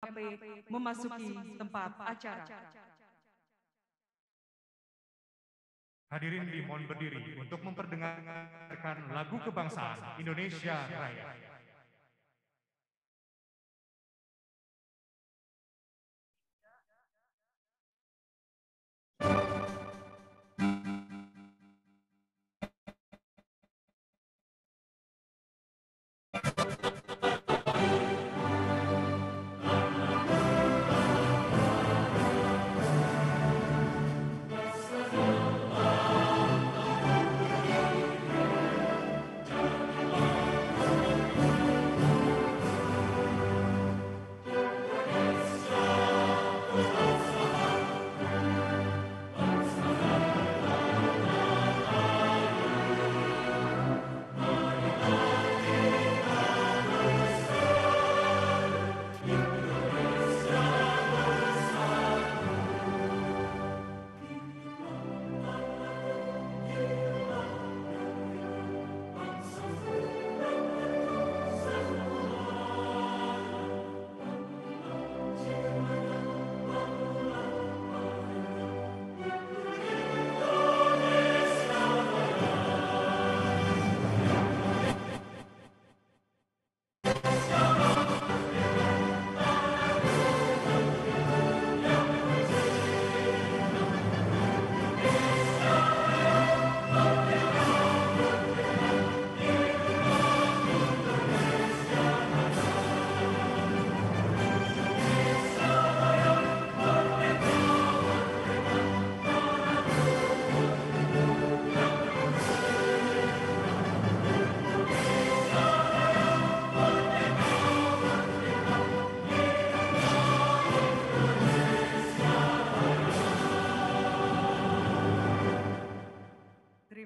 MAP memasuki tempat acara. Hadirin dimohon berdiri untuk memperdengarkan lagu kebangsaan Indonesia Raya.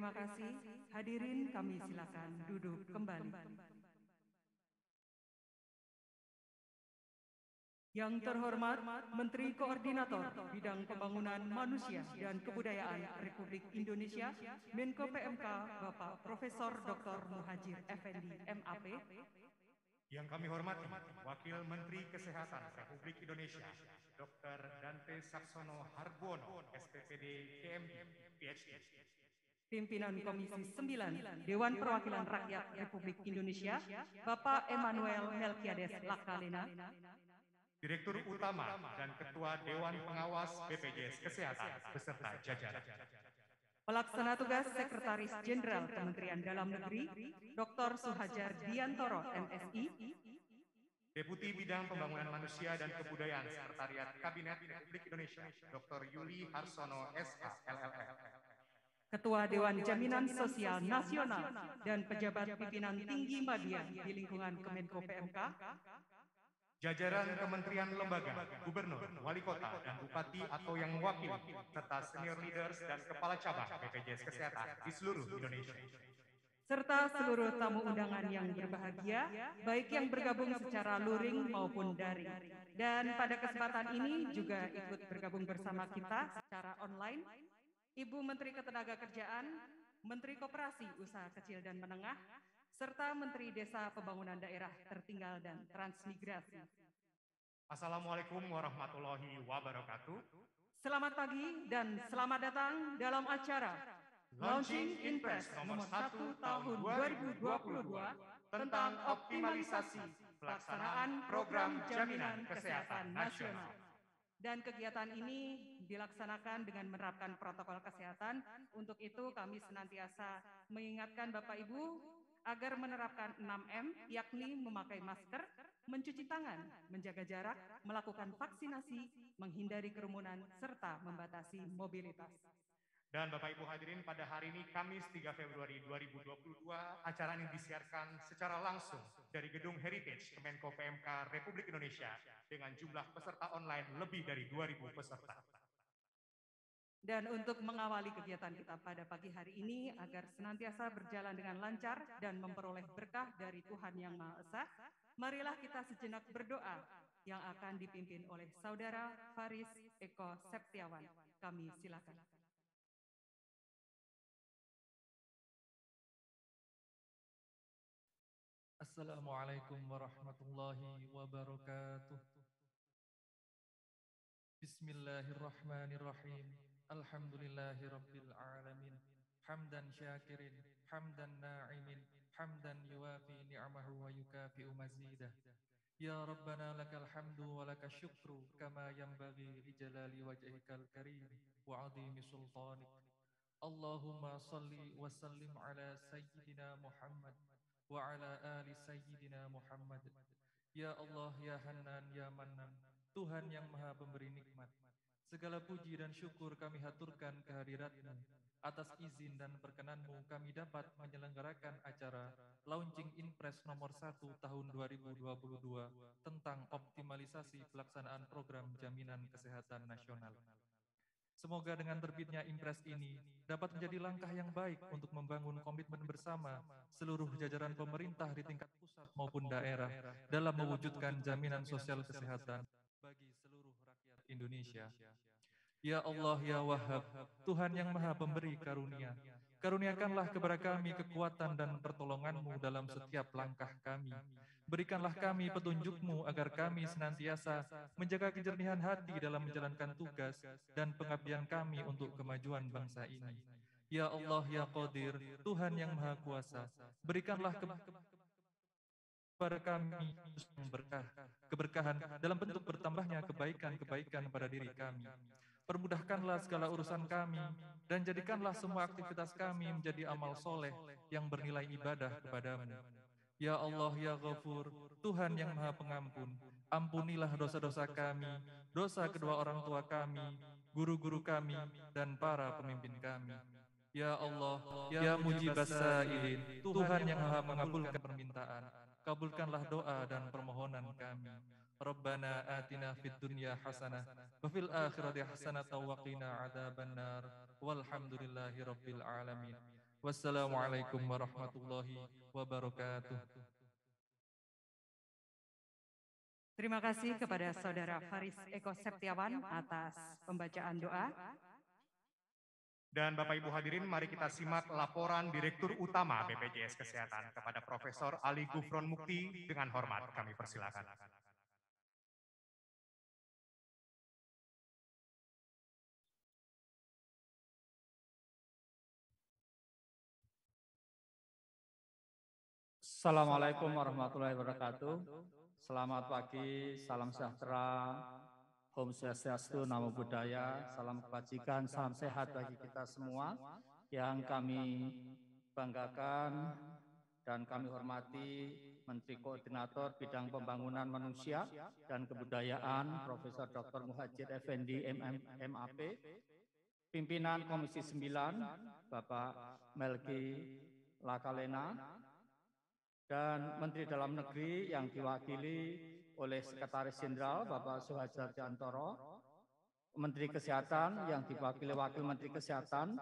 Terima kasih. Hadirin kami silakan duduk kembali. Yang terhormat Menteri Koordinator Bidang Pembangunan Manusia dan Kebudayaan Republik Indonesia, Menko PMK Bapak Profesor Dr. Muhadjir Effendi MAP. Yang kami hormati Wakil Menteri Kesehatan Republik Indonesia, Dr. Dante Saxono Harbuono, SPPD KMD, PhD. Pimpinan Komisi 9 Dewan Perwakilan Rakyat Republik Indonesia, Bapak Emmanuel Melkiades Lakalena. Direktur Utama dan Ketua Dewan Pengawas BPJS Kesehatan beserta jajaran. Pelaksana tugas Sekretaris Jenderal Kementerian Dalam Negeri, Dr. Suhajar Diantoro, MSI. Deputi Bidang Pembangunan Manusia dan Kebudayaan Sekretariat Kabinet Republik Indonesia, Dr. Yuli Harsono, SH, LLM. Ketua Dewan Jaminan Sosial Nasional dan pejabat pimpinan tinggi media di lingkungan Kemenko PMK. Jajaran kementerian lembaga, gubernur, wali kota, dan bupati atau yang mewakili, serta senior leaders dan kepala cabang BPJS Kesehatan di seluruh Indonesia. Serta seluruh tamu undangan yang berbahagia, baik yang bergabung secara luring maupun daring. Dan pada kesempatan ini juga ikut bergabung bersama kita secara online, Ibu Menteri Ketenagakerjaan, Menteri Koperasi Usaha Kecil dan Menengah, serta Menteri Desa Pembangunan Daerah Tertinggal dan Transmigrasi. Assalamualaikum warahmatullahi wabarakatuh. Selamat pagi dan selamat datang dalam acara Launching Inpres nomor 1 tahun 2022 tentang optimalisasi pelaksanaan program jaminan kesehatan nasional. Dan kegiatan ini dilaksanakan dengan menerapkan protokol kesehatan. Untuk itu kami senantiasa mengingatkan Bapak Ibu agar menerapkan 6M, yakni memakai masker, mencuci tangan, menjaga jarak, melakukan vaksinasi, menghindari kerumunan, serta membatasi mobilitas. Dan Bapak Ibu hadirin, pada hari ini Kamis 3 Februari 2022, acara ini disiarkan secara langsung dari Gedung Heritage Kemenko PMK Republik Indonesia dengan jumlah peserta online lebih dari 2.000 peserta. Dan untuk mengawali kegiatan kita pada pagi hari ini agar senantiasa berjalan dengan lancar dan memperoleh berkah dari Tuhan Yang Maha Esa, marilah kita sejenak berdoa yang akan dipimpin oleh Saudara Faris Eko Septiawan. Kami silakan. Assalamualaikum warahmatullahi wabarakatuh. Bismillahirrahmanirrahim. Alhamdulillahi rabbil alamin. Hamdan syakirin, hamdan na'imin, hamdan yuwafi ni'amahu wa yukafi'u mazidah. Ya Rabbana lakal hamdu wa lakal syukru kama yanbaghi li jalali wajhikal karim wa 'azimi sultanik. Allahumma salli wa sallim ala sayyidina Muhammad wa ala ali sayyidina Muhammad. Ya Allah, ya Hannan, ya Mannan, Tuhan yang Maha Pemberi nikmat. Segala puji dan syukur kami haturkan kehadirat-Mu. Atas izin dan perkenan-Mu kami dapat menyelenggarakan acara Launching Inpres nomor 1 tahun 2022 tentang optimalisasi pelaksanaan program jaminan kesehatan nasional. Semoga dengan terbitnya Impres ini dapat menjadi langkah yang baik untuk membangun komitmen bersama seluruh jajaran pemerintah di tingkat pusat maupun daerah dalam mewujudkan jaminan sosial kesehatan bagi seluruh rakyat Indonesia. Ya Allah, ya Wahhab, Tuhan yang Maha Pemberi karunia, karuniakanlah kepada kami kekuatan dan pertolongan-Mu dalam setiap langkah kami. Berikanlah kami petunjuk-Mu agar kami senantiasa menjaga kejernihan hati dalam menjalankan tugas dan pengabdian kami untuk kemajuan bangsa ini. Ya Allah, ya Qadir, Tuhan yang Maha Kuasa, berikanlah kepada kami yang berkah, keberkahan dalam bentuk bertambahnya kebaikan-kebaikan pada diri kami. Permudahkanlah segala urusan kami, dan jadikanlah semua aktivitas kami menjadi amal soleh yang bernilai ibadah kepadamu. Ya Allah, ya Ghafur, Tuhan yang Maha Pengampun, ampunilah dosa-dosa kami, dosa kedua orang tua kami, guru-guru kami, dan para pemimpin kami. Ya Allah, ya Mujibas Sa'ilin, Tuhan yang Maha mengabulkan permintaan, kabulkanlah doa dan permohonan kami. Rabbana atina fid dunya hasanah wa fil akhirati hasanatan wa qina adzabannar. Walhamdulillahi rabbil alamin. Wassalamualaikum warahmatullahi wabarakatuh. Terima kasih kepada Saudara Faris Eko Septiawan atas pembacaan doa. Dan Bapak Ibu hadirin, mari kita simak laporan Direktur Utama BPJS Kesehatan kepada Profesor Ali Gufron Mukti. Dengan hormat kami persilakan. Assalamualaikum warahmatullahi wabarakatuh. Selamat pagi, salam sejahtera, Om Swastiastu, Namo Buddhaya, salam kebajikan, salam sehat bagi kita semua yang kami banggakan dan kami hormati Menteri Koordinator Bidang Pembangunan Manusia dan Kebudayaan Profesor Dr. Muhadjir Effendi MAP, Pimpinan Komisi 9 Bapak Melki Lakalena, dan Menteri Dalam Negeri yang diwakili oleh Sekretaris Jenderal Bapak Suhadjar Diantoro, Menteri Kesehatan yang diwakili Wakil Menteri Kesehatan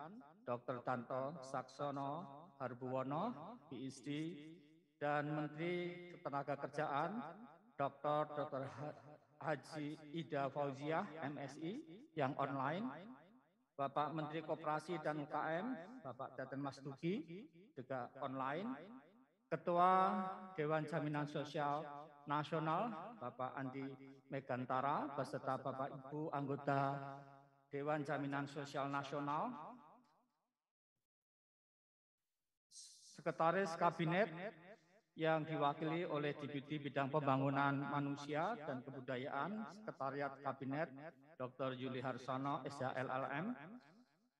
Dr. Tanto Saksono Harbuwono, PhD, dan Menteri Ketenagakerjaan Dr. Haji Ida Fauziah, MSI, yang online, Bapak Menteri Koperasi dan UKM, Bapak Teten Mas Duki, juga online, Ketua Dewan Jaminan Sosial Nasional, Bapak Andi Megantara, beserta Bapak Ibu anggota Dewan Jaminan Sosial Nasional, Sekretaris Kabinet yang diwakili oleh Deputi Bidang Pembangunan Manusia dan Kebudayaan, Sekretariat Kabinet Dr. Yuli Harsono, SHLLM,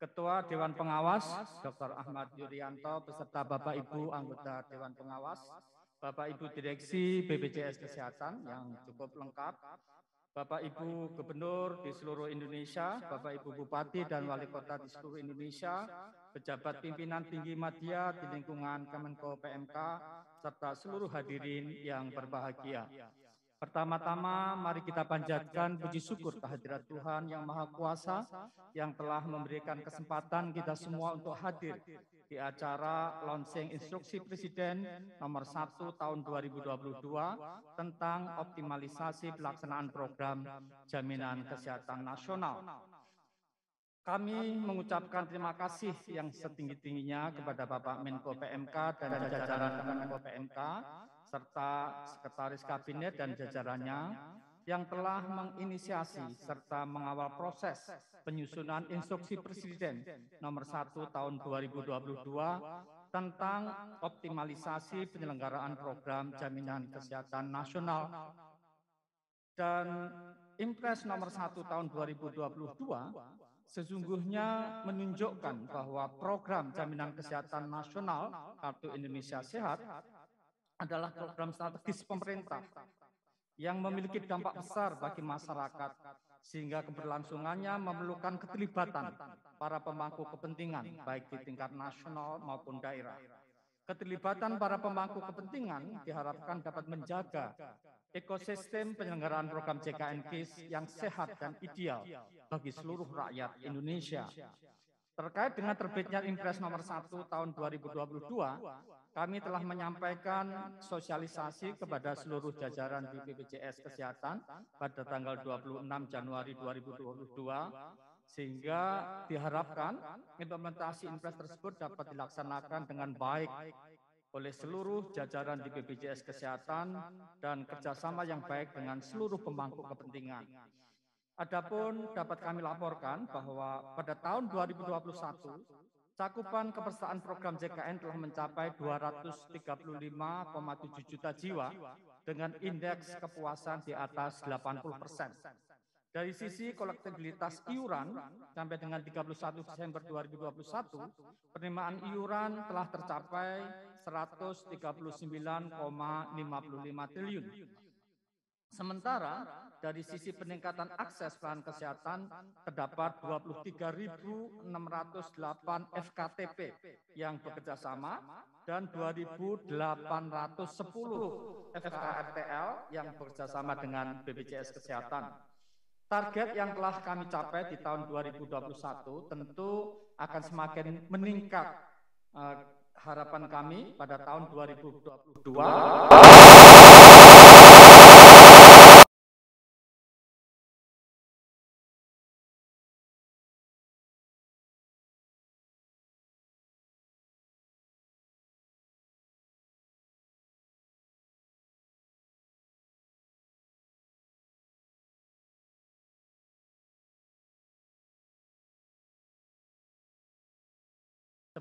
Ketua Dewan Pengawas Dr. Ahmad Yuryanto beserta Bapak Ibu anggota Dewan Pengawas, Bapak Ibu Direksi BPJS Kesehatan yang cukup lengkap, Bapak Ibu Gubernur di seluruh Indonesia, Bapak Ibu Bupati dan Wali Kota di seluruh Indonesia, pejabat pimpinan tinggi media di lingkungan Kemenko PMK, serta seluruh hadirin yang berbahagia. Pertama-tama mari kita panjatkan puji syukur kehadirat Tuhan yang Maha Kuasa yang telah memberikan kesempatan kita semua untuk hadir di acara launching instruksi Presiden nomor 1 tahun 2022 tentang optimalisasi pelaksanaan program jaminan kesehatan nasional. Kami mengucapkan terima kasih yang setinggi-tingginya kepada Bapak Menko PMK dan jajaran Menko PMK serta Sekretaris Kabinet dan jajarannya yang telah menginisiasi serta mengawal proses penyusunan Instruksi Presiden Nomor 1 Tahun 2022 tentang optimalisasi penyelenggaraan program jaminan kesehatan nasional dan Impres Nomor 1 Tahun 2022 sesungguhnya menunjukkan bahwa program jaminan kesehatan nasional Kartu Indonesia Sehat adalah program strategis pemerintah yang memiliki dampak besar bagi masyarakat, sehingga keberlangsungannya memerlukan keterlibatan para pemangku kepentingan, baik di tingkat nasional maupun daerah. Keterlibatan para pemangku kepentingan diharapkan dapat menjaga ekosistem penyelenggaraan program JKN KIS yang sehat dan ideal bagi seluruh rakyat Indonesia. Terkait dengan terbitnya Impres Nomor 1 Tahun 2022, kami telah menyampaikan sosialisasi kepada seluruh jajaran di BPJS Kesehatan pada tanggal 26 Januari 2022, sehingga diharapkan implementasi Impres tersebut dapat dilaksanakan dengan baik oleh seluruh jajaran di BPJS Kesehatan dan kerjasama yang baik dengan seluruh pemangku kepentingan. Adapun dapat kami laporkan bahwa pada tahun 2021, cakupan kepesertaan program JKN telah mencapai 235,7 juta jiwa dengan indeks kepuasan di atas 80%. Dari sisi kolektibilitas iuran, sampai dengan 31 Desember 2021, penerimaan iuran telah tercapai 139,55 triliun. Sementara dari sisi peningkatan akses pelayanan kesehatan terdapat 23.608 FKTP yang bekerja sama dan 2.810 FKRTL yang bekerja sama dengan BPJS Kesehatan. Target yang telah kami capai di tahun 2021 tentu akan semakin meningkat. Harapan kami pada tahun 2022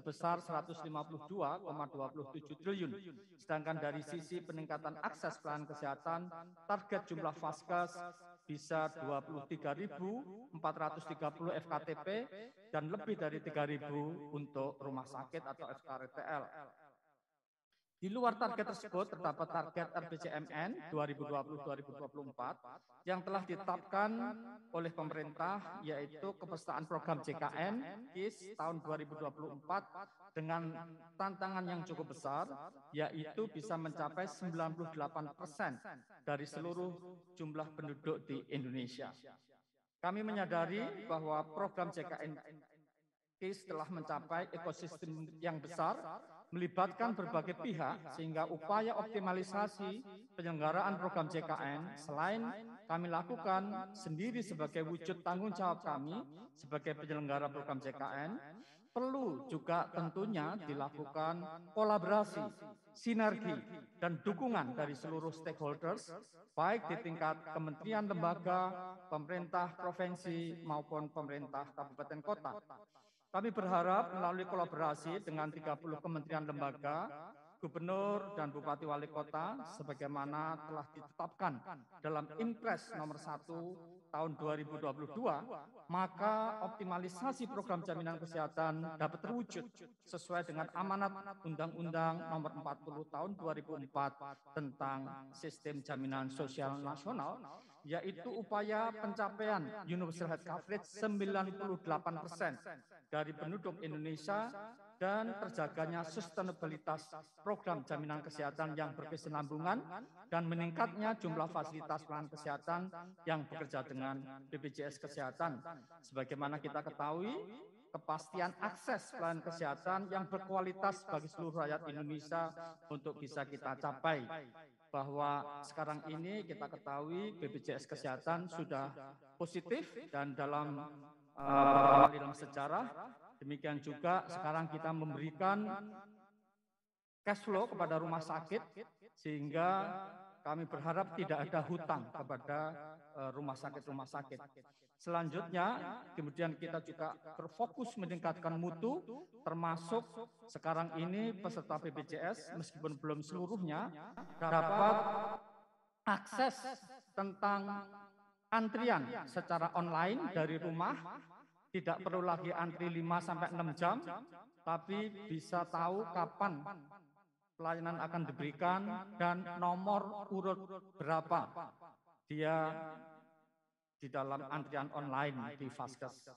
sebesar 152,27 triliun. Sedangkan dari sisi peningkatan akses pelayanan kesehatan, target jumlah vaskes bisa 23.430 FKTP dan lebih dari 3.000 untuk rumah sakit atau FKRTL. Di luar target tersebut terdapat target RPJMN 2020-2024 yang telah ditetapkan oleh pemerintah, yaitu kepesertaan program JKN KIS tahun 2024 dengan tantangan yang cukup besar, yaitu bisa mencapai 98% dari seluruh jumlah penduduk di Indonesia. Kami menyadari bahwa program JKN KIS telah mencapai ekosistem yang besar, melibatkan berbagai pihak, sehingga upaya optimalisasi penyelenggaraan program JKN selain kami lakukan sendiri sebagai wujud tanggung jawab kami sebagai penyelenggara program JKN, perlu juga tentunya dilakukan kolaborasi, sinergi, dan dukungan dari seluruh stakeholders, baik di tingkat kementerian, lembaga, pemerintah provinsi, maupun pemerintah kabupaten kota. Kami berharap melalui kolaborasi dengan 30 kementerian lembaga, gubernur dan bupati wali kota, sebagaimana telah ditetapkan dalam Impres Nomor 1 Tahun 2022, maka optimalisasi program jaminan kesehatan dapat terwujud sesuai dengan amanat Undang-Undang Nomor 40 Tahun 2004 tentang Sistem Jaminan Sosial Nasional, yaitu upaya pencapaian Universal Health Coverage 98% dari penduduk Indonesia dan terjaganya sustainabilitas program jaminan kesehatan yang berkesinambungan dan meningkatnya jumlah fasilitas pelayanan kesehatan yang bekerja dengan BPJS Kesehatan. Sebagaimana kita ketahui, kepastian akses pelayanan kesehatan yang berkualitas bagi seluruh rakyat Indonesia untuk bisa kita capai. Bahwa sekarang ini kita ketahui BPJS Kesehatan sudah positif dan dalam sejarah, demikian juga sekarang kita memberikan cash flow kepada rumah sakit sehingga kami berharap tidak ada hutang kepada rumah sakit. Selanjutnya, kemudian kita juga berfokus meningkatkan mutu, termasuk sekarang ini peserta BPJS, meskipun belum seluruhnya, dapat akses tentang antrian secara online dari rumah, tidak perlu lagi antri 5-6 jam, tapi bisa tahu kapan pelayanan akan diberikan dan nomor urut berapa dia di dalam antrian online di Vaskes,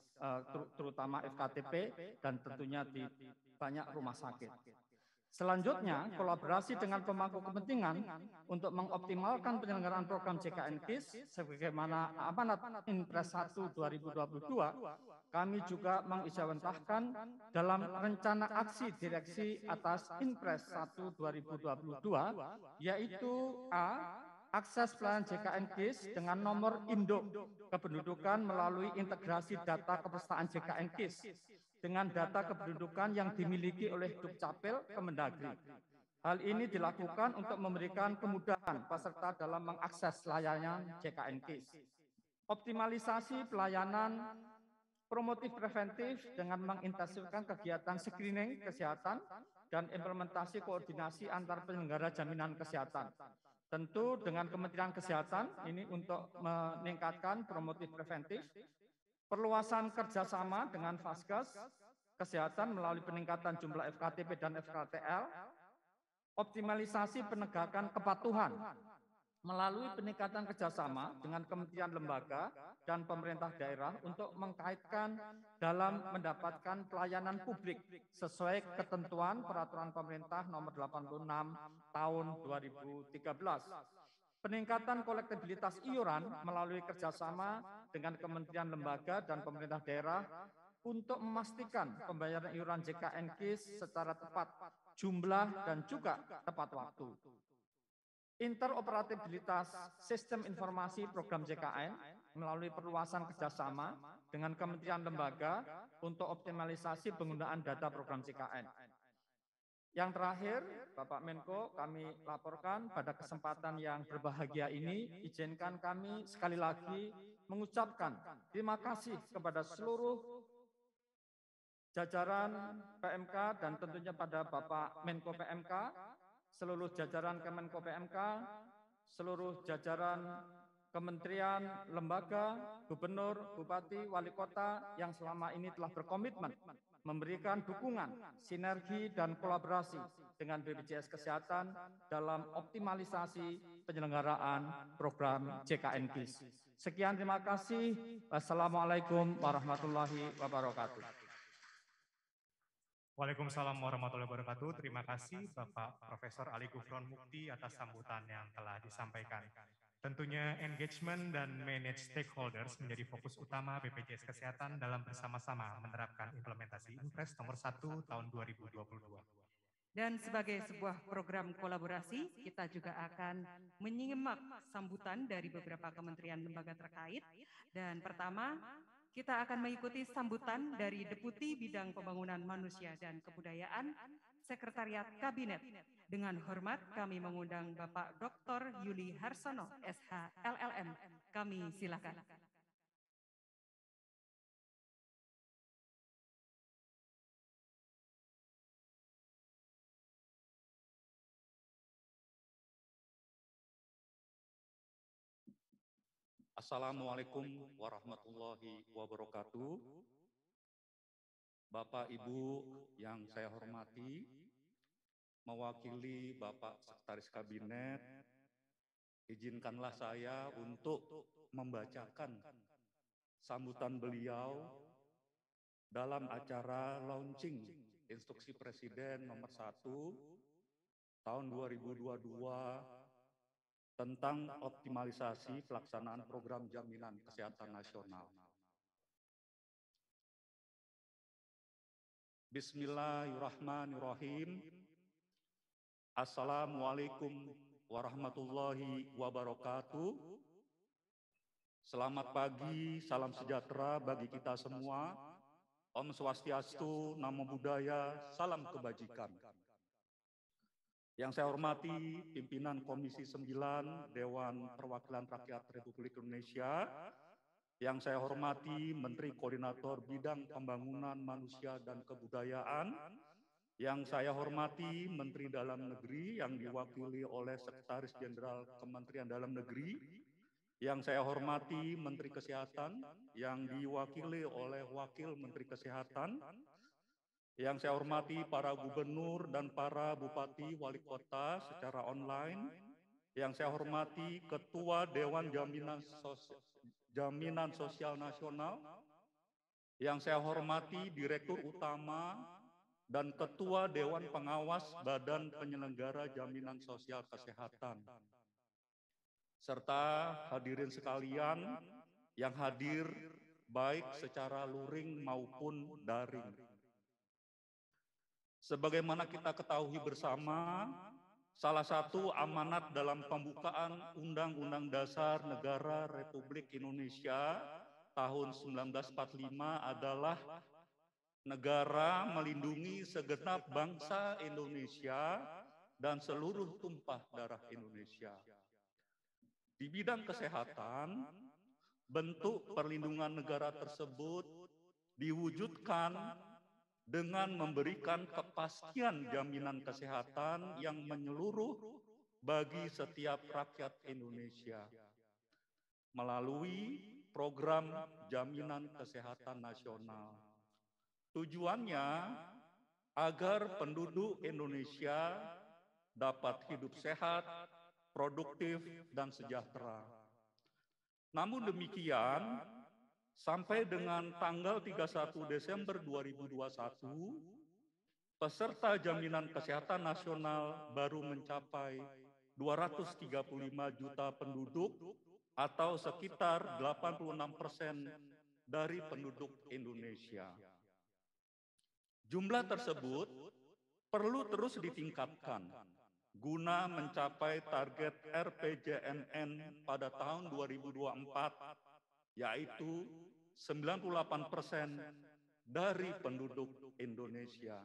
terutama FKTP dan tentunya di banyak rumah sakit. Selanjutnya, kolaborasi dengan pemangku kepentingan untuk mengoptimalkan penyelenggaraan program JKN-KIS sebagaimana amanat Inpres 1 2022, kami juga mengijawantahkan dalam rencana aksi direksi atas Inpres 1 2022, yaitu A, akses pelayanan JKN-KIS dengan nomor induk kependudukan melalui integrasi data kepesertaan JKN-KIS dengan data kependudukan yang dimiliki oleh Dukcapil Kemendagri. Hal ini dilakukan untuk memberikan kemudahan peserta dalam mengakses layanan JKN-KIS. Optimalisasi pelayanan promotif preventif dengan mengintensifkan kegiatan screening kesehatan dan implementasi koordinasi antar penyelenggara jaminan kesehatan. Tentu dengan Kementerian Kesehatan ini untuk meningkatkan promotif preventif, perluasan kerjasama dengan Vaskes Kesehatan melalui peningkatan jumlah FKTP dan FKTL, optimalisasi penegakan kepatuhan melalui peningkatan kerjasama dengan kementerian lembaga dan pemerintah daerah untuk mengkaitkan dalam mendapatkan pelayanan publik sesuai ketentuan peraturan pemerintah nomor 86 tahun 2013. Peningkatan kolektibilitas iuran melalui kerjasama dengan kementerian lembaga dan pemerintah daerah untuk memastikan pembayaran iuran JKN-KIS secara tepat, jumlah dan juga tepat waktu. Interoperabilitas sistem informasi program JKN melalui perluasan kerjasama dengan kementerian lembaga untuk optimalisasi penggunaan data program JKN. Yang terakhir, Bapak Menko, kami laporkan pada kesempatan yang berbahagia ini, izinkan kami sekali lagi mengucapkan terima kasih kepada seluruh jajaran PMK dan tentunya pada Bapak Menko PMK, seluruh jajaran Kemenko PMK, seluruh jajaran kementerian, lembaga, gubernur, bupati, wali kota yang selama ini telah berkomitmen memberikan dukungan, sinergi, dan kolaborasi dengan BPJS Kesehatan dalam optimalisasi penyelenggaraan program JKN-KIS. Sekian, terima kasih. Wassalamualaikum warahmatullahi wabarakatuh. Waalaikumsalam warahmatullahi wabarakatuh. Terima kasih Bapak Profesor Ali Gufron Mukti atas sambutan yang telah disampaikan. Tentunya engagement dan manage stakeholders menjadi fokus utama BPJS Kesehatan dalam bersama-sama menerapkan implementasi Inpres nomor 1 tahun 2022. Dan sebagai sebuah program kolaborasi, kita juga akan menyimak sambutan dari beberapa kementerian lembaga terkait. Dan pertama, kita akan mengikuti sambutan dari Deputi Bidang Pembangunan Manusia dan Kebudayaan, Sekretariat Kabinet. Dengan hormat kami mengundang Bapak Dr. Yuli Harsono, SH LLM. Kami silakan. Assalamualaikum warahmatullahi wabarakatuh. Bapak Ibu yang saya hormati, mewakili Bapak Sekretaris Kabinet, izinkanlah saya untuk membacakan sambutan beliau dalam acara launching Instruksi Presiden nomor 1 tahun 2022 tentang optimalisasi pelaksanaan program jaminan kesehatan nasional. Bismillahirrahmanirrahim. Assalamualaikum warahmatullahi wabarakatuh. Selamat pagi, salam sejahtera bagi kita semua. Om Swastiastu, Namo Buddhaya, salam kebajikan. Yang saya hormati pimpinan Komisi 9 Dewan Perwakilan Rakyat Republik Indonesia, yang saya hormati Menteri Koordinator Bidang Pembangunan Manusia dan Kebudayaan, yang saya hormati Menteri Dalam Negeri yang diwakili oleh Sekretaris Jenderal Kementerian Dalam Negeri, yang saya hormati Menteri Kesehatan yang diwakili oleh Wakil Menteri Kesehatan, yang saya hormati para gubernur dan para bupati wali kota secara online, yang saya hormati Ketua Dewan Jaminan Sosial Nasional, yang saya hormati Direktur Utama dan Ketua Dewan Pengawas Badan Penyelenggara Jaminan Sosial Kesehatan, serta hadirin sekalian yang hadir baik secara luring maupun daring. Sebagaimana kita ketahui bersama, salah satu amanat dalam pembukaan Undang-Undang Dasar Negara Republik Indonesia tahun 1945 adalah negara melindungi segenap bangsa Indonesia dan seluruh tumpah darah Indonesia. Di bidang kesehatan, bentuk perlindungan negara tersebut diwujudkan dengan memberikan kepastian jaminan kesehatan yang menyeluruh bagi setiap rakyat Indonesia melalui program jaminan kesehatan nasional. Tujuannya agar penduduk Indonesia dapat hidup sehat, produktif, dan sejahtera. Namun demikian, sampai dengan tanggal 31 Desember 2021, peserta jaminan kesehatan nasional baru mencapai 235 juta penduduk atau sekitar 86% dari penduduk Indonesia. Jumlah tersebut perlu terus ditingkatkan guna mencapai target RPJMN pada tahun 2024, yaitu 98% dari penduduk Indonesia.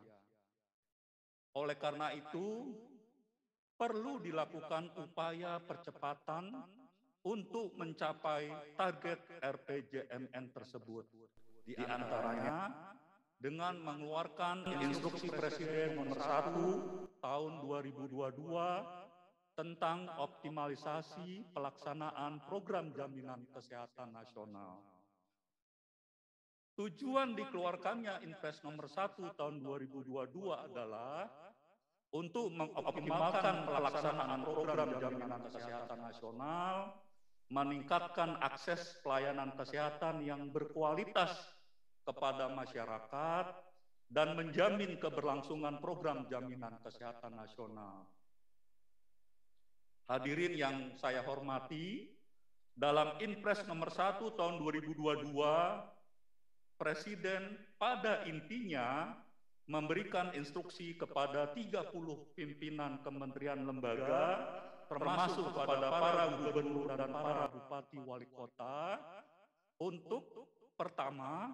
Oleh karena itu, perlu dilakukan upaya percepatan untuk mencapai target RPJMN tersebut. Di antaranya dengan mengeluarkan Instruksi Presiden Nomor 1 Tahun 2022 tentang optimalisasi pelaksanaan program jaminan kesehatan nasional. Tujuan dikeluarkannya Inpres Nomor 1 Tahun 2022 adalah untuk mengoptimalkan pelaksanaan program jaminan kesehatan nasional, meningkatkan akses pelayanan kesehatan yang berkualitas kepada masyarakat, dan menjamin keberlangsungan program jaminan kesehatan nasional. Hadirin yang saya hormati, dalam Inpres Nomor 1 Tahun 2022, Presiden pada intinya memberikan instruksi kepada 30 pimpinan kementerian lembaga, termasuk kepada para gubernur dan para bupati wali kota, untuk pertama,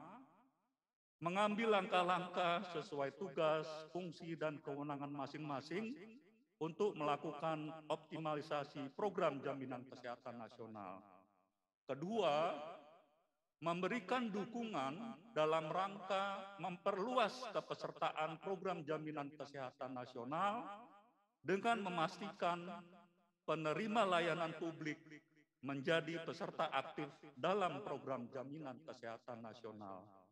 mengambil langkah-langkah sesuai tugas, fungsi, dan kewenangan masing-masing untuk melakukan optimalisasi program jaminan kesehatan nasional. Kedua, memberikan dukungan dalam rangka memperluas kepesertaan program jaminan kesehatan nasional dengan memastikan penerima layanan publik menjadi peserta aktif dalam program jaminan kesehatan nasional.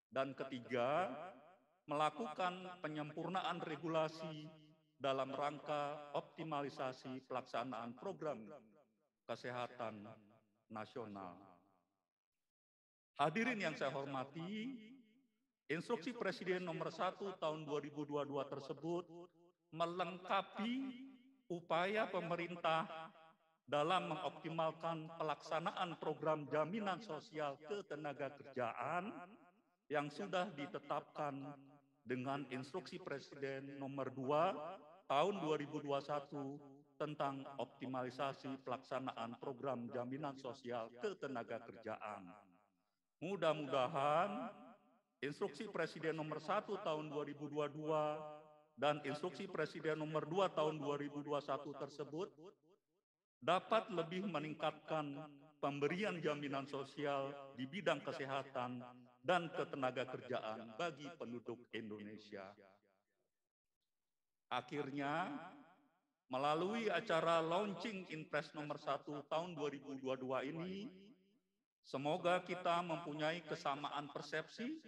Dan ketiga, melakukan penyempurnaan regulasi dalam rangka optimalisasi pelaksanaan program kesehatan nasional. Hadirin yang saya hormati, Instruksi Presiden Nomor 1 Tahun 2022 tersebut melengkapi upaya pemerintah dalam mengoptimalkan pelaksanaan program jaminan sosial ketenagakerjaan yang sudah ditetapkan dengan Instruksi Presiden Nomor 2 Tahun 2021 tentang optimalisasi pelaksanaan program jaminan sosial ketenagakerjaan. Mudah-mudahan Instruksi Presiden Nomor 1 Tahun 2022 dan Instruksi Presiden Nomor 2 Tahun 2021 tersebut dapat lebih meningkatkan pemberian jaminan sosial di bidang kesehatan dan ketenagakerjaan bagi penduduk Indonesia. Akhirnya, melalui acara launching Inpres nomor 1 tahun 2022 ini, semoga kita mempunyai kesamaan persepsi,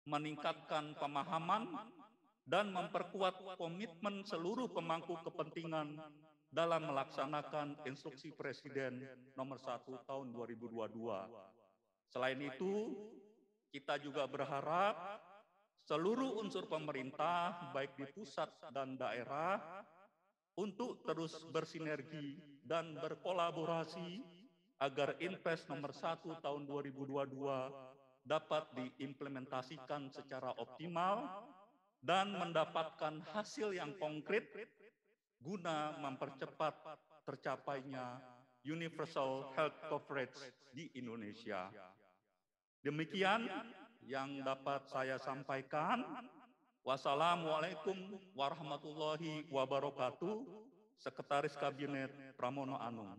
meningkatkan pemahaman, dan memperkuat komitmen seluruh pemangku kepentingan dalam melaksanakan Instruksi Presiden nomor 1 tahun 2022. Selain itu, kita juga berharap seluruh unsur pemerintah, baik di pusat dan daerah, untuk terus bersinergi dan berkolaborasi agar Inpres nomor 1 tahun 2022 dapat diimplementasikan secara optimal dan mendapatkan hasil yang konkret guna mempercepat tercapainya universal health coverage di Indonesia. Demikian yang dapat saya sampaikan. Wassalamualaikum warahmatullahi wabarakatuh. Sekretaris Kabinet Pramono Anung.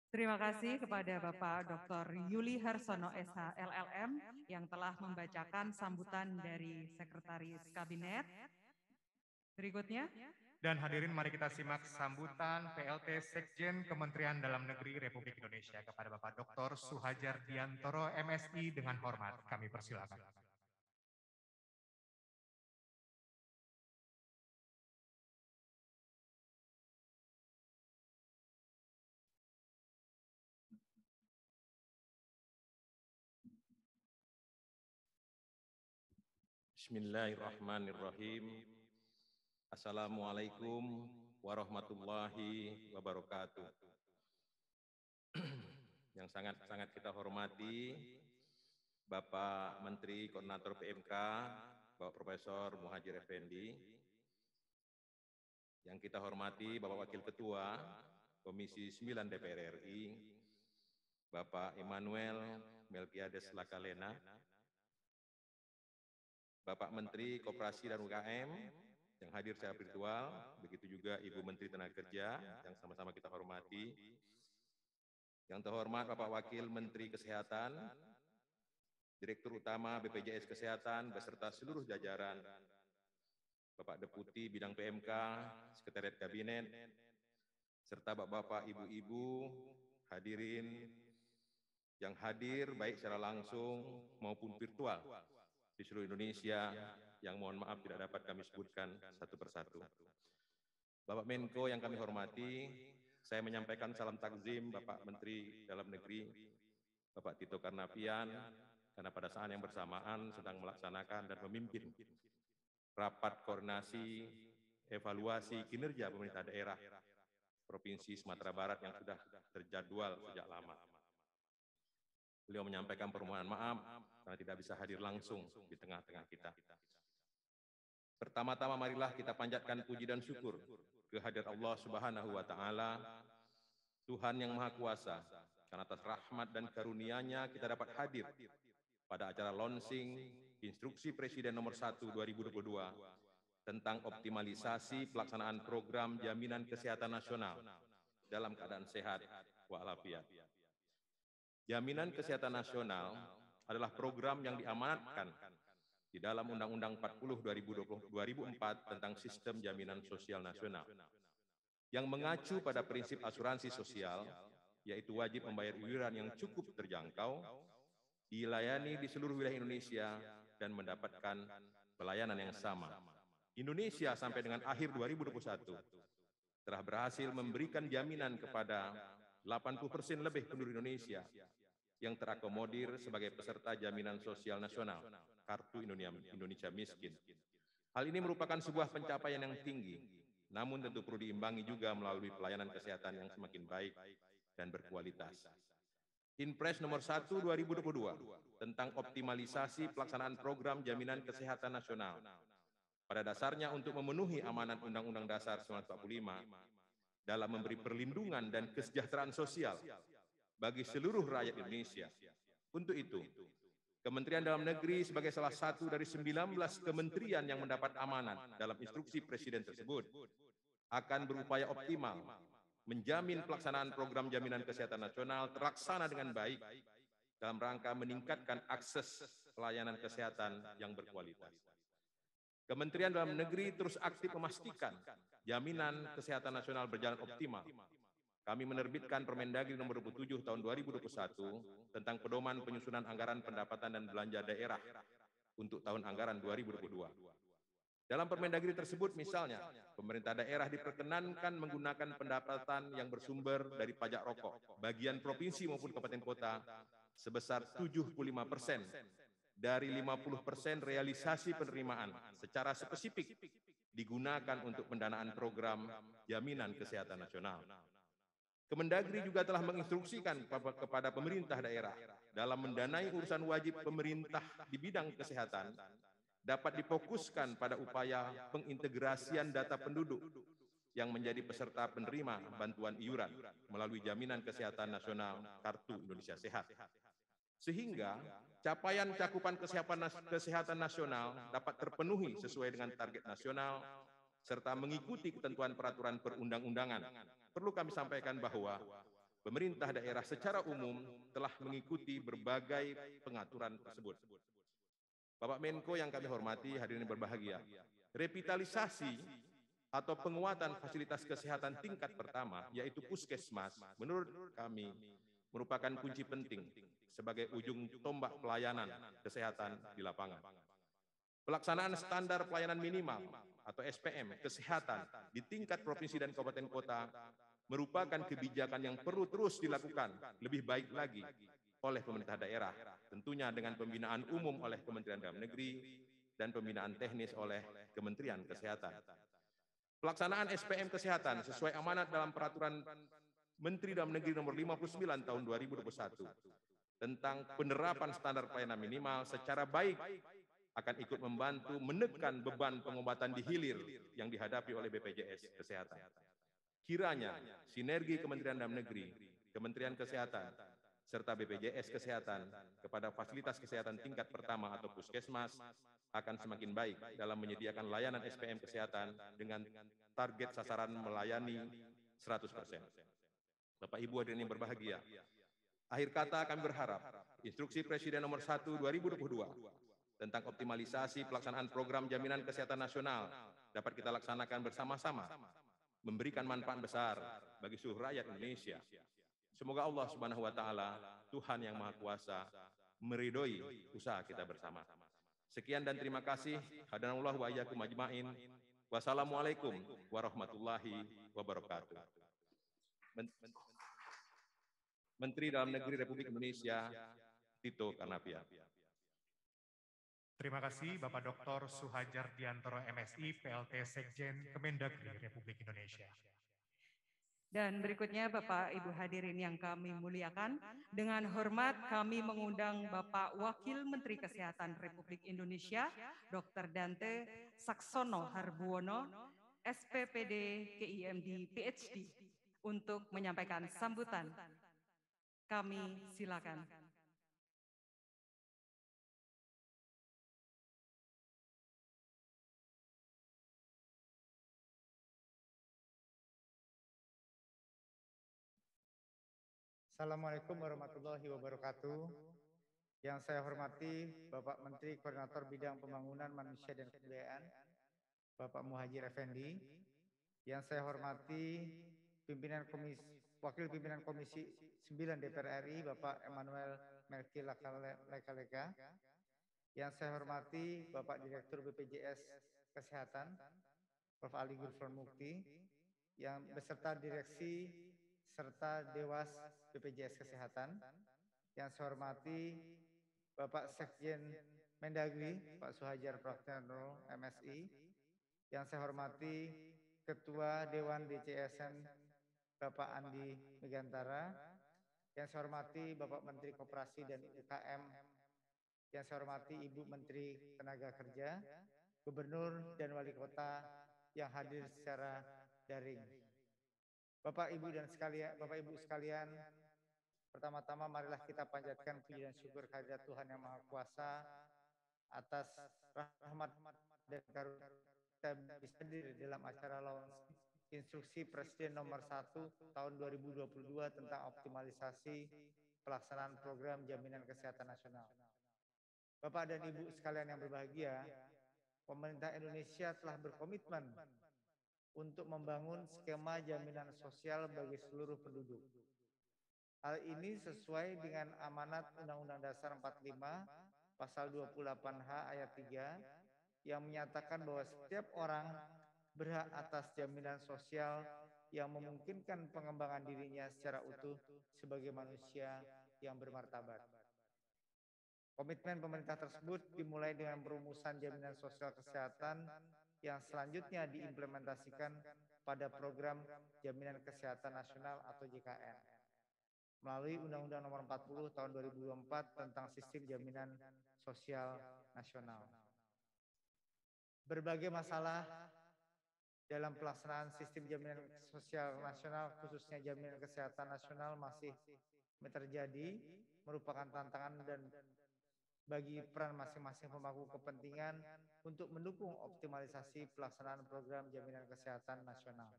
Terima kasih kepada Bapak Dr. Yuli Harsono SH LLM yang telah membacakan sambutan dari Sekretaris Kabinet. Berikutnya. Dan hadirin, mari kita simak sambutan PLT Sekjen Kementerian Dalam Negeri Republik Indonesia kepada Bapak Dr. Suhajar Diantoro MSI dengan hormat. Kami persilakan. Bismillahirrahmanirrahim. Assalamualaikum warahmatullahi wabarakatuh. Yang sangat-sangat kita hormati Bapak Menteri Koordinator PMK, Bapak Profesor Muhadjir Effendi. Yang kita hormati Bapak Wakil Ketua Komisi 9 DPR RI, Bapak Immanuel Melkiades Lakalena, Bapak Menteri Koperasi dan UKM yang hadir secara virtual, begitu juga Ibu Menteri Tenaga Kerja yang sama-sama kita hormati. Yang terhormat Bapak Wakil Menteri Kesehatan, Direktur Utama BPJS Kesehatan beserta seluruh jajaran, Bapak Deputi Bidang PMK, Sekretariat Kabinet, serta Bapak-bapak, Ibu-ibu, hadirin yang hadir baik secara langsung maupun virtual di seluruh Indonesia, yang mohon maaf tidak dapat kami sebutkan satu persatu. Bapak Menko yang kami hormati, saya menyampaikan salam takzim Bapak Menteri Dalam Negeri, Bapak Tito Karnavian, karena pada saat yang bersamaan sedang melaksanakan dan memimpin rapat koordinasi evaluasi kinerja pemerintah daerah Provinsi Sumatera Barat yang sudah terjadwal sejak lama. Beliau menyampaikan permohonan maaf karena tidak bisa hadir langsung di tengah-tengah kita. Pertama-tama marilah kita panjatkan puji dan syukur kehadirat Allah Subhanahu wa Ta'ala, Tuhan yang Maha Kuasa, karena atas rahmat dan karunia-Nya kita dapat hadir pada acara launching Instruksi Presiden Nomor 1 2022 tentang optimalisasi pelaksanaan program Jaminan Kesehatan Nasional dalam keadaan sehat walafiat. Jaminan Kesehatan Nasional adalah program yang diamanatkan di dalam Undang-Undang 40 2004 tentang Sistem Jaminan Sosial Nasional, yang mengacu pada prinsip asuransi sosial, yaitu wajib membayar iuran yang cukup terjangkau, dilayani di seluruh wilayah Indonesia, dan mendapatkan pelayanan yang sama. Indonesia sampai dengan akhir 2021 telah berhasil memberikan jaminan kepada 80% lebih penduduk Indonesia yang terakomodir sebagai peserta Jaminan Sosial Nasional, Kartu Indonesia Miskin. Hal ini merupakan sebuah pencapaian yang tinggi, namun tentu perlu diimbangi juga melalui pelayanan kesehatan yang semakin baik dan berkualitas. Inpres nomor 1 2022 tentang optimalisasi pelaksanaan program Jaminan Kesehatan Nasional pada dasarnya untuk memenuhi amanat Undang-Undang Dasar 1945 dalam memberi perlindungan dan kesejahteraan sosial bagi seluruh rakyat Indonesia. Untuk itu, Kementerian Dalam Negeri sebagai salah satu dari 19 kementerian yang mendapat amanat dalam instruksi Presiden tersebut akan berupaya optimal menjamin pelaksanaan program jaminan kesehatan nasional terlaksana dengan baik dalam rangka meningkatkan akses pelayanan kesehatan yang berkualitas. Kementerian Dalam Negeri terus aktif memastikan jaminan kesehatan nasional berjalan optimal. Kami menerbitkan Permendagri nomor 27 tahun 2021 tentang pedoman penyusunan anggaran pendapatan dan belanja daerah untuk tahun anggaran 2022. Dalam Permendagri tersebut misalnya, pemerintah daerah diperkenankan menggunakan pendapatan yang bersumber dari pajak rokok, bagian provinsi maupun kabupaten kota, sebesar 75% dari 50% realisasi penerimaan secara spesifik digunakan untuk pendanaan program jaminan kesehatan nasional. Kemendagri juga telah menginstruksikan kepada pemerintah daerah dalam mendanai urusan wajib pemerintah di bidang kesehatan dapat difokuskan pada upaya pengintegrasian data penduduk yang menjadi peserta penerima bantuan iuran melalui Jaminan Kesehatan Nasional Kartu Indonesia Sehat. Sehingga capaian cakupan kesehatan nasional dapat terpenuhi sesuai dengan target nasional serta mengikuti ketentuan peraturan perundang-undangan. Perlu kami sampaikan bahwa pemerintah daerah secara umum telah mengikuti berbagai pengaturan tersebut. Bapak Menko yang kami hormati, hadirin berbahagia, revitalisasi atau penguatan fasilitas kesehatan tingkat pertama, yaitu puskesmas, menurut kami merupakan kunci penting sebagai ujung tombak pelayanan kesehatan di lapangan. Pelaksanaan standar pelayanan minimal atau SPM kesehatan di tingkat provinsi dan kabupaten kota merupakan kebijakan yang perlu terus dilakukan lebih baik lagi oleh pemerintah daerah, tentunya dengan pembinaan umum oleh Kementerian Dalam Negeri dan pembinaan teknis oleh Kementerian Kesehatan. Pelaksanaan SPM kesehatan sesuai amanat dalam peraturan Menteri Dalam Negeri nomor 59 tahun 2021 tentang penerapan standar pelayanan minimal secara baik akan ikut membantu menekan beban pengobatan di hilir yang dihadapi oleh BPJS Kesehatan. Kiranya sinergi Kementerian Dalam Negeri, Kementerian Kesehatan, serta BPJS Kesehatan kepada fasilitas kesehatan tingkat pertama atau puskesmas akan semakin baik dalam menyediakan layanan SPM kesehatan dengan target sasaran melayani 100%. Bapak Ibu hadirin yang berbahagia, akhir kata kami berharap Instruksi Presiden nomor 1 2022 tentang optimalisasi pelaksanaan program jaminan kesehatan nasional dapat kita laksanakan bersama-sama, memberikan manfaat besar bagi seluruh rakyat Indonesia. Semoga Allah Subhanahu wa taala, Tuhan yang Maha Kuasa, meridhoi usaha kita bersama. Sekian dan terima kasih. Hadanallahu wa iyyakum ajmain. Wassalamualaikum warahmatullahi wabarakatuh. Menteri Dalam Negeri Republik Indonesia, Tito Karnavian. Terima kasih Bapak Dr. Suhajar Diantoro MSI, PLT Sekjen Kemendagri Republik Indonesia. Dan berikutnya Bapak Ibu hadirin yang kami muliakan, dengan hormat kami mengundang Bapak Wakil Menteri Kesehatan Republik Indonesia, Dr. Dante Saksono Harbuono, SPPD KIMD PhD, untuk menyampaikan sambutan. Kami silakan. Assalamualaikum warahmatullahi wabarakatuh. Yang saya hormati Bapak Menteri Koordinator Bidang Pembangunan Manusia dan Kebudayaan, Bapak Muhajir Effendi. Yang saya hormati Wakil Pimpinan Komisi 9 DPR RI, Bapak Emmanuel Melki Lekaleka. Yang saya hormati Bapak Direktur BPJS Kesehatan, Prof. Ali Gufron Mukti, yang beserta direksi serta Dewas BPJS Kesehatan. Yang saya hormati Bapak Sekjen Mendagri, Pak Suhajar Praktiano MSI. Yang saya hormati Ketua Dewan DCSN, Bapak Andi Megantara. Yang saya hormati Bapak Menteri Koperasi dan UKM. Yang saya hormati Ibu Menteri Tenaga Kerja, Gubernur dan Wali Kota yang hadir secara daring. Bapak Ibu sekalian, Pertama-tama marilah kita panjatkan puji dan syukur kehadirat Tuhan Yang Maha Kuasa atas rahmat dan karunia kita bisa hadir dalam acara launching Instruksi Presiden nomor 1 tahun 2022 tentang optimalisasi pelaksanaan program Jaminan Kesehatan Nasional. Bapak dan Ibu sekalian yang berbahagia, pemerintah Indonesia telah berkomitmen untuk membangun skema jaminan sosial bagi seluruh penduduk. Hal ini sesuai dengan amanat Undang-Undang Dasar 45 Pasal 28H ayat 3 yang menyatakan bahwa setiap orang berhak atas jaminan sosial yang memungkinkan pengembangan dirinya secara utuh sebagai manusia yang bermartabat. Komitmen pemerintah tersebut dimulai dengan perumusan jaminan sosial kesehatan yang selanjutnya diimplementasikan pada program Jaminan Kesehatan Nasional atau JKN melalui Undang-Undang Nomor 40 Tahun 2024 tentang Sistem Jaminan Sosial Nasional. Berbagai masalah dalam pelaksanaan sistem jaminan sosial nasional, khususnya jaminan kesehatan nasional, masih terjadi, merupakan tantangan dan bagi peran masing-masing pemangku kepentingan untuk mendukung optimalisasi pelaksanaan program jaminan kesehatan nasional.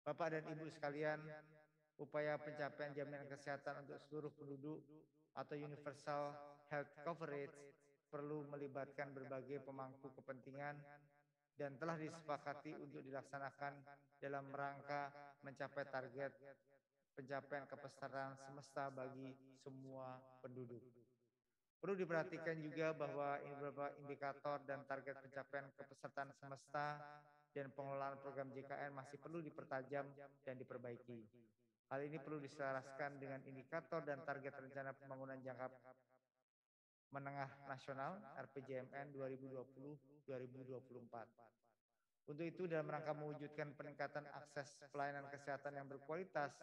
Bapak dan Ibu sekalian, upaya pencapaian jaminan kesehatan untuk seluruh penduduk atau universal health coverage perlu melibatkan berbagai pemangku kepentingan dan telah disepakati untuk dilaksanakan dalam rangka mencapai target pencapaian kesetaraan semesta bagi semua penduduk. Perlu diperhatikan juga bahwa beberapa indikator dan target pencapaian kepesertaan semesta dan pengelolaan program JKN masih perlu dipertajam dan diperbaiki. Hal ini perlu diselaraskan dengan indikator dan target rencana pembangunan jangka menengah nasional RPJMN 2020-2024. Untuk itu, dalam rangka mewujudkan peningkatan akses pelayanan kesehatan yang berkualitas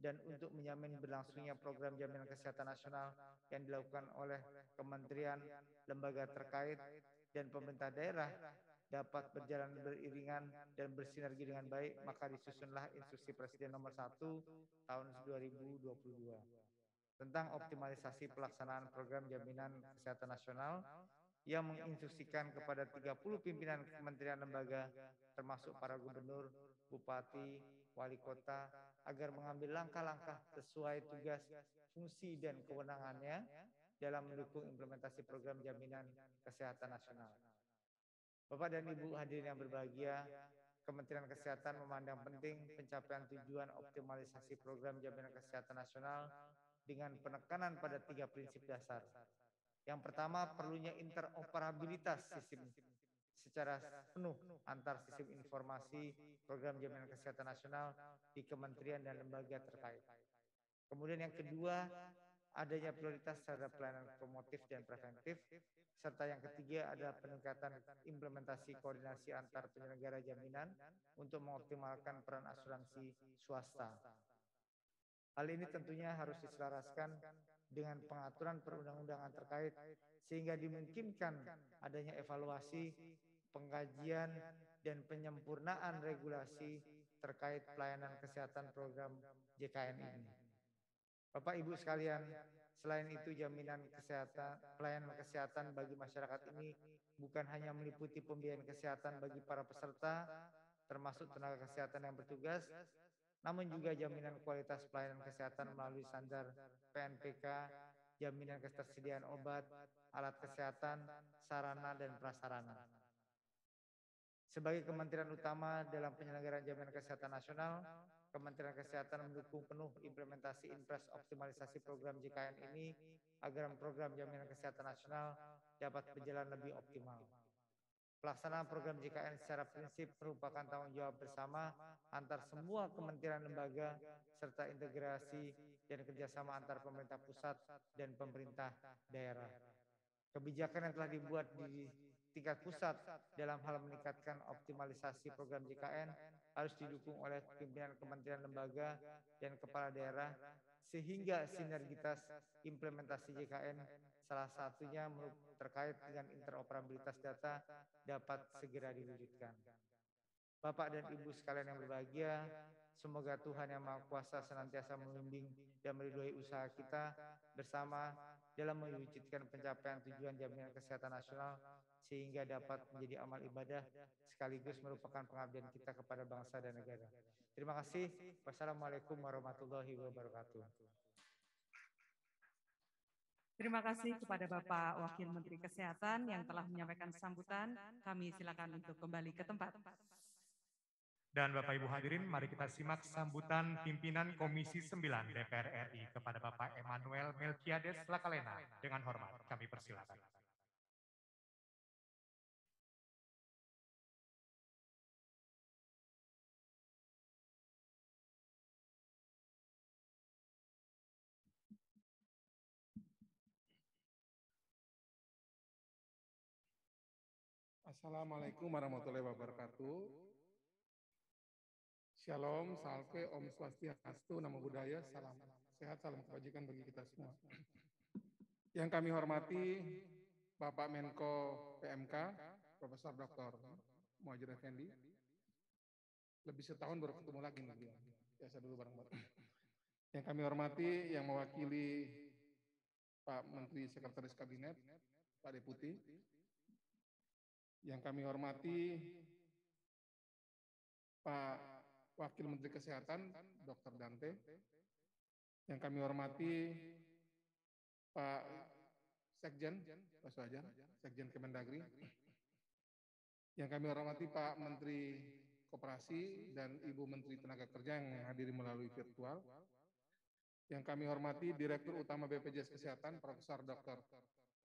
dan untuk menjamin berlangsungnya program jaminan kesehatan nasional yang dilakukan oleh kementerian, lembaga terkait, dan pemerintah daerah dapat berjalan beriringan dan bersinergi dengan baik, maka disusunlah Instruksi Presiden nomor 1 tahun 2022 tentang optimalisasi pelaksanaan program jaminan kesehatan nasional yang menginstruksikan kepada 30 pimpinan kementerian lembaga termasuk para gubernur, bupati, wali kota agar mengambil langkah-langkah sesuai tugas, fungsi, dan kewenangannya dalam mendukung implementasi program jaminan kesehatan nasional. Bapak dan Ibu hadirin yang berbahagia, Kementerian Kesehatan memandang penting pencapaian tujuan optimalisasi program jaminan kesehatan nasional dengan penekanan pada 3 prinsip dasar. Yang pertama, perlunya interoperabilitas sistem secara penuh antar sistem informasi program jaminan kesehatan nasional di kementerian dan lembaga terkait. Kemudian yang kedua, adanya prioritas terhadap pelayanan promotif dan preventif, serta yang ketiga adalah peningkatan implementasi koordinasi antar penyelenggara jaminan untuk mengoptimalkan peran asuransi swasta. Hal ini tentunya harus diselaraskan dengan pengaturan perundang-undangan terkait sehingga dimungkinkan adanya evaluasi, pengkajian, dan penyempurnaan regulasi terkait pelayanan kesehatan program JKN ini. Bapak Ibu sekalian, selain itu jaminan kesehatan, pelayanan kesehatan bagi masyarakat ini bukan hanya meliputi pembiayaan kesehatan bagi para peserta, termasuk tenaga kesehatan yang bertugas, namun juga jaminan kualitas pelayanan kesehatan melalui standar PNPK, jaminan ketersediaan obat, alat kesehatan, sarana, dan prasarana. Sebagai kementerian utama dalam penyelenggaraan jaminan kesehatan nasional, Kementerian Kesehatan mendukung penuh implementasi Impres optimalisasi program JKN ini agar program jaminan kesehatan nasional dapat berjalan lebih optimal. Pelaksanaan program JKN secara prinsip merupakan tanggung jawab bersama antar semua kementerian lembaga serta integrasi dan kerjasama antar pemerintah pusat dan pemerintah daerah. Kebijakan yang telah dibuat di tingkat pusat dalam hal meningkatkan optimalisasi program JKN harus didukung oleh pimpinan kementerian lembaga dan kepala daerah sehingga sinergitas implementasi JKN salah satunya terkait dengan interoperabilitas data dapat segera diwujudkan. Bapak dan Ibu sekalian yang berbahagia, Semoga Tuhan Yang Maha Kuasa senantiasa membimbing dan meridhoi usaha kita bersama dalam mewujudkan pencapaian tujuan jaminan kesehatan nasional sehingga dapat menjadi amal ibadah sekaligus merupakan pengabdian kita kepada bangsa dan negara. Terima kasih. Wassalamualaikum warahmatullahi wabarakatuh. Terima kasih kepada Bapak Wakil Menteri Kesehatan yang telah menyampaikan sambutan. Kami silakan untuk kembali ke tempat. Dan Bapak Ibu hadirin, mari kita simak sambutan pimpinan Komisi 9 DPR RI kepada Bapak Emmanuel Melkiades Lakalena. Dengan hormat, kami persilakan. Assalamualaikum warahmatullahi wabarakatuh. Shalom, salve, Om Swastiastu, Namo Buddhaya, salam sehat, salam kebajikan bagi kita semua. Yang kami hormati Bapak Menko PMK, Profesor Dr. Muhajir Effendi. Lebih setahun baru ketemu lagi nih dia. Biasa dulu bareng-bareng. Yang kami hormati yang mewakili Pak Menteri Sekretaris Kabinet, Pak Deputi. Yang kami hormati Pak Wakil Menteri Kesehatan, Dr. Dante. Yang kami hormati Pak Sekjen, Pak Suhajar, Sekjen Kemendagri. Yang kami hormati Pak Menteri Koperasi dan Ibu Menteri Tenaga Kerja yang hadiri melalui virtual. Yang kami hormati Direktur Utama BPJS Kesehatan, Profesor Dr.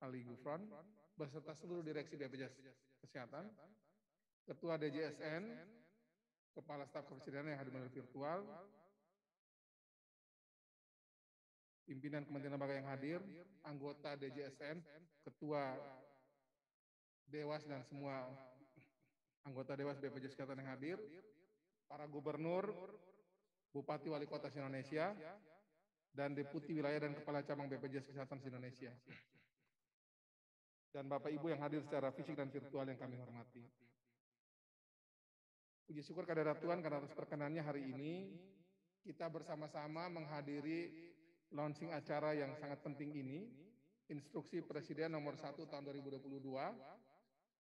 Ali Gufron, beserta seluruh direksi BPJS Kesehatan, Ketua DJSN, Kepala Staf Kepresidenan yang hadir melalui virtual, pimpinan Kementerian Lembaga yang hadir, anggota DJSN, Ketua Dewas dan semua anggota Dewas BPJS Kesehatan yang hadir, para gubernur, Bupati Wali Kota se-Indonesia, dan Deputi Wilayah dan Kepala Cabang BPJS Kesehatan se-Indonesia. Dan Bapak Ibu yang hadir secara fisik dan virtual yang kami hormati. Puji syukur kehadirat Tuhan karena atas perkenannya hari ini kita bersama-sama menghadiri launching acara yang sangat penting ini, Instruksi Presiden Nomor 1 Tahun 2022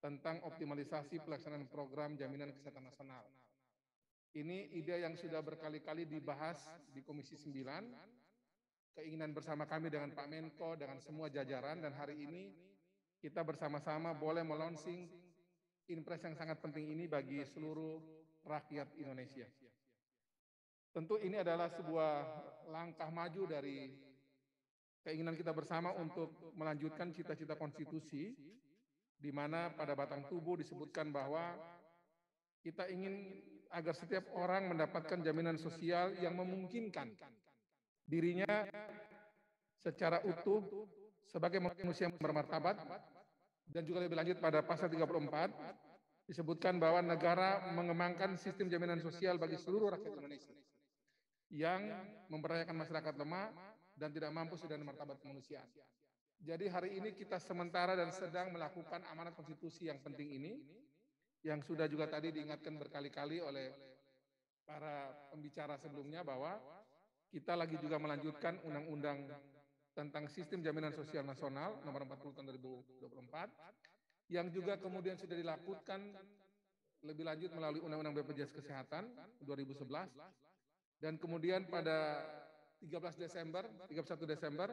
tentang optimalisasi pelaksanaan program Jaminan Kesehatan Nasional. Ini ide yang sudah berkali-kali dibahas di Komisi 9, keinginan bersama kami dengan Pak Menko, dengan semua jajaran, dan hari ini kita bersama-sama boleh melonsing impres yang sangat penting ini bagi seluruh rakyat Indonesia. Tentu ini adalah sebuah langkah maju dari keinginan kita bersama untuk melanjutkan cita-cita konstitusi, di mana pada batang tubuh disebutkan bahwa kita ingin agar setiap orang mendapatkan jaminan sosial yang memungkinkan dirinya secara utuh sebagai manusia yang bermartabat, dan juga lebih lanjut pada pasal 34 disebutkan bahwa negara mengembangkan sistem jaminan sosial bagi seluruh rakyat Indonesia yang memberdayakan masyarakat lemah dan tidak mampu dan martabat kemanusiaan. Jadi hari ini kita sementara dan sedang melakukan amanat konstitusi yang penting ini, yang sudah juga tadi diingatkan berkali-kali oleh para pembicara sebelumnya bahwa kita lagi juga melanjutkan undang-undang tentang Sistem Jaminan Sosial Nasional Nomor 40 Tahun 2024 yang juga kemudian sudah dilakukan lebih lanjut melalui Undang-Undang BPJS Kesehatan 2011, dan kemudian pada 31 Desember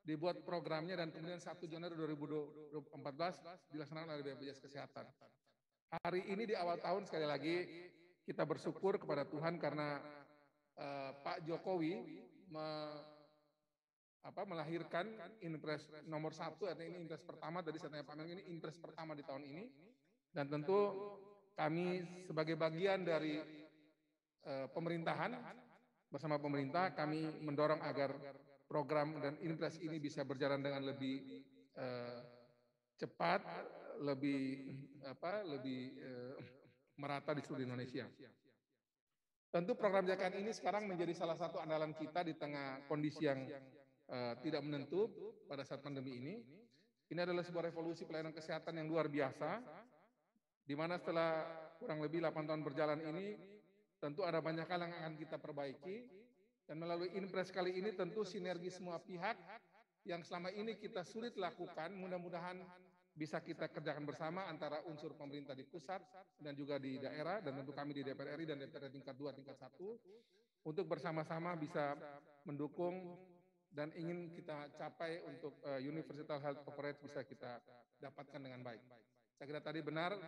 dibuat programnya, dan kemudian 1 Januari 2014 dilaksanakan oleh BPJS Kesehatan. Hari ini di awal tahun sekali lagi kita bersyukur kepada Tuhan karena Pak Jokowi melahirkan Inpres nomor 1, artinya ini Inpres pertama, tadi saya tanya Pak Menko, ini Inpres pertama di tahun ini, dan tentu kami sebagai bagian dari pemerintahan, bersama pemerintah kami mendorong agar program dan Inpres ini bisa berjalan dengan lebih cepat, lebih merata di seluruh Indonesia. Tentu program JKN ini sekarang menjadi salah satu andalan kita di tengah kondisi yang tidak menentu pada saat pandemi ini. Ini adalah sebuah revolusi pelayanan kesehatan yang luar biasa, di mana setelah kurang lebih 8 tahun berjalan ini, tentu ada banyak hal yang akan kita perbaiki, dan melalui Inpres kali ini tentu sinergi semua pihak yang selama ini kita sulit lakukan, mudah-mudahan bisa kita kerjakan bersama antara unsur pemerintah di pusat dan juga di daerah, dan tentu kami di DPR RI dan DPR tingkat 2, tingkat 1, untuk bersama-sama bisa mendukung dan ingin kita capai untuk Universal Health Coverage bisa kita dapatkan dengan baik. Saya kira tadi benar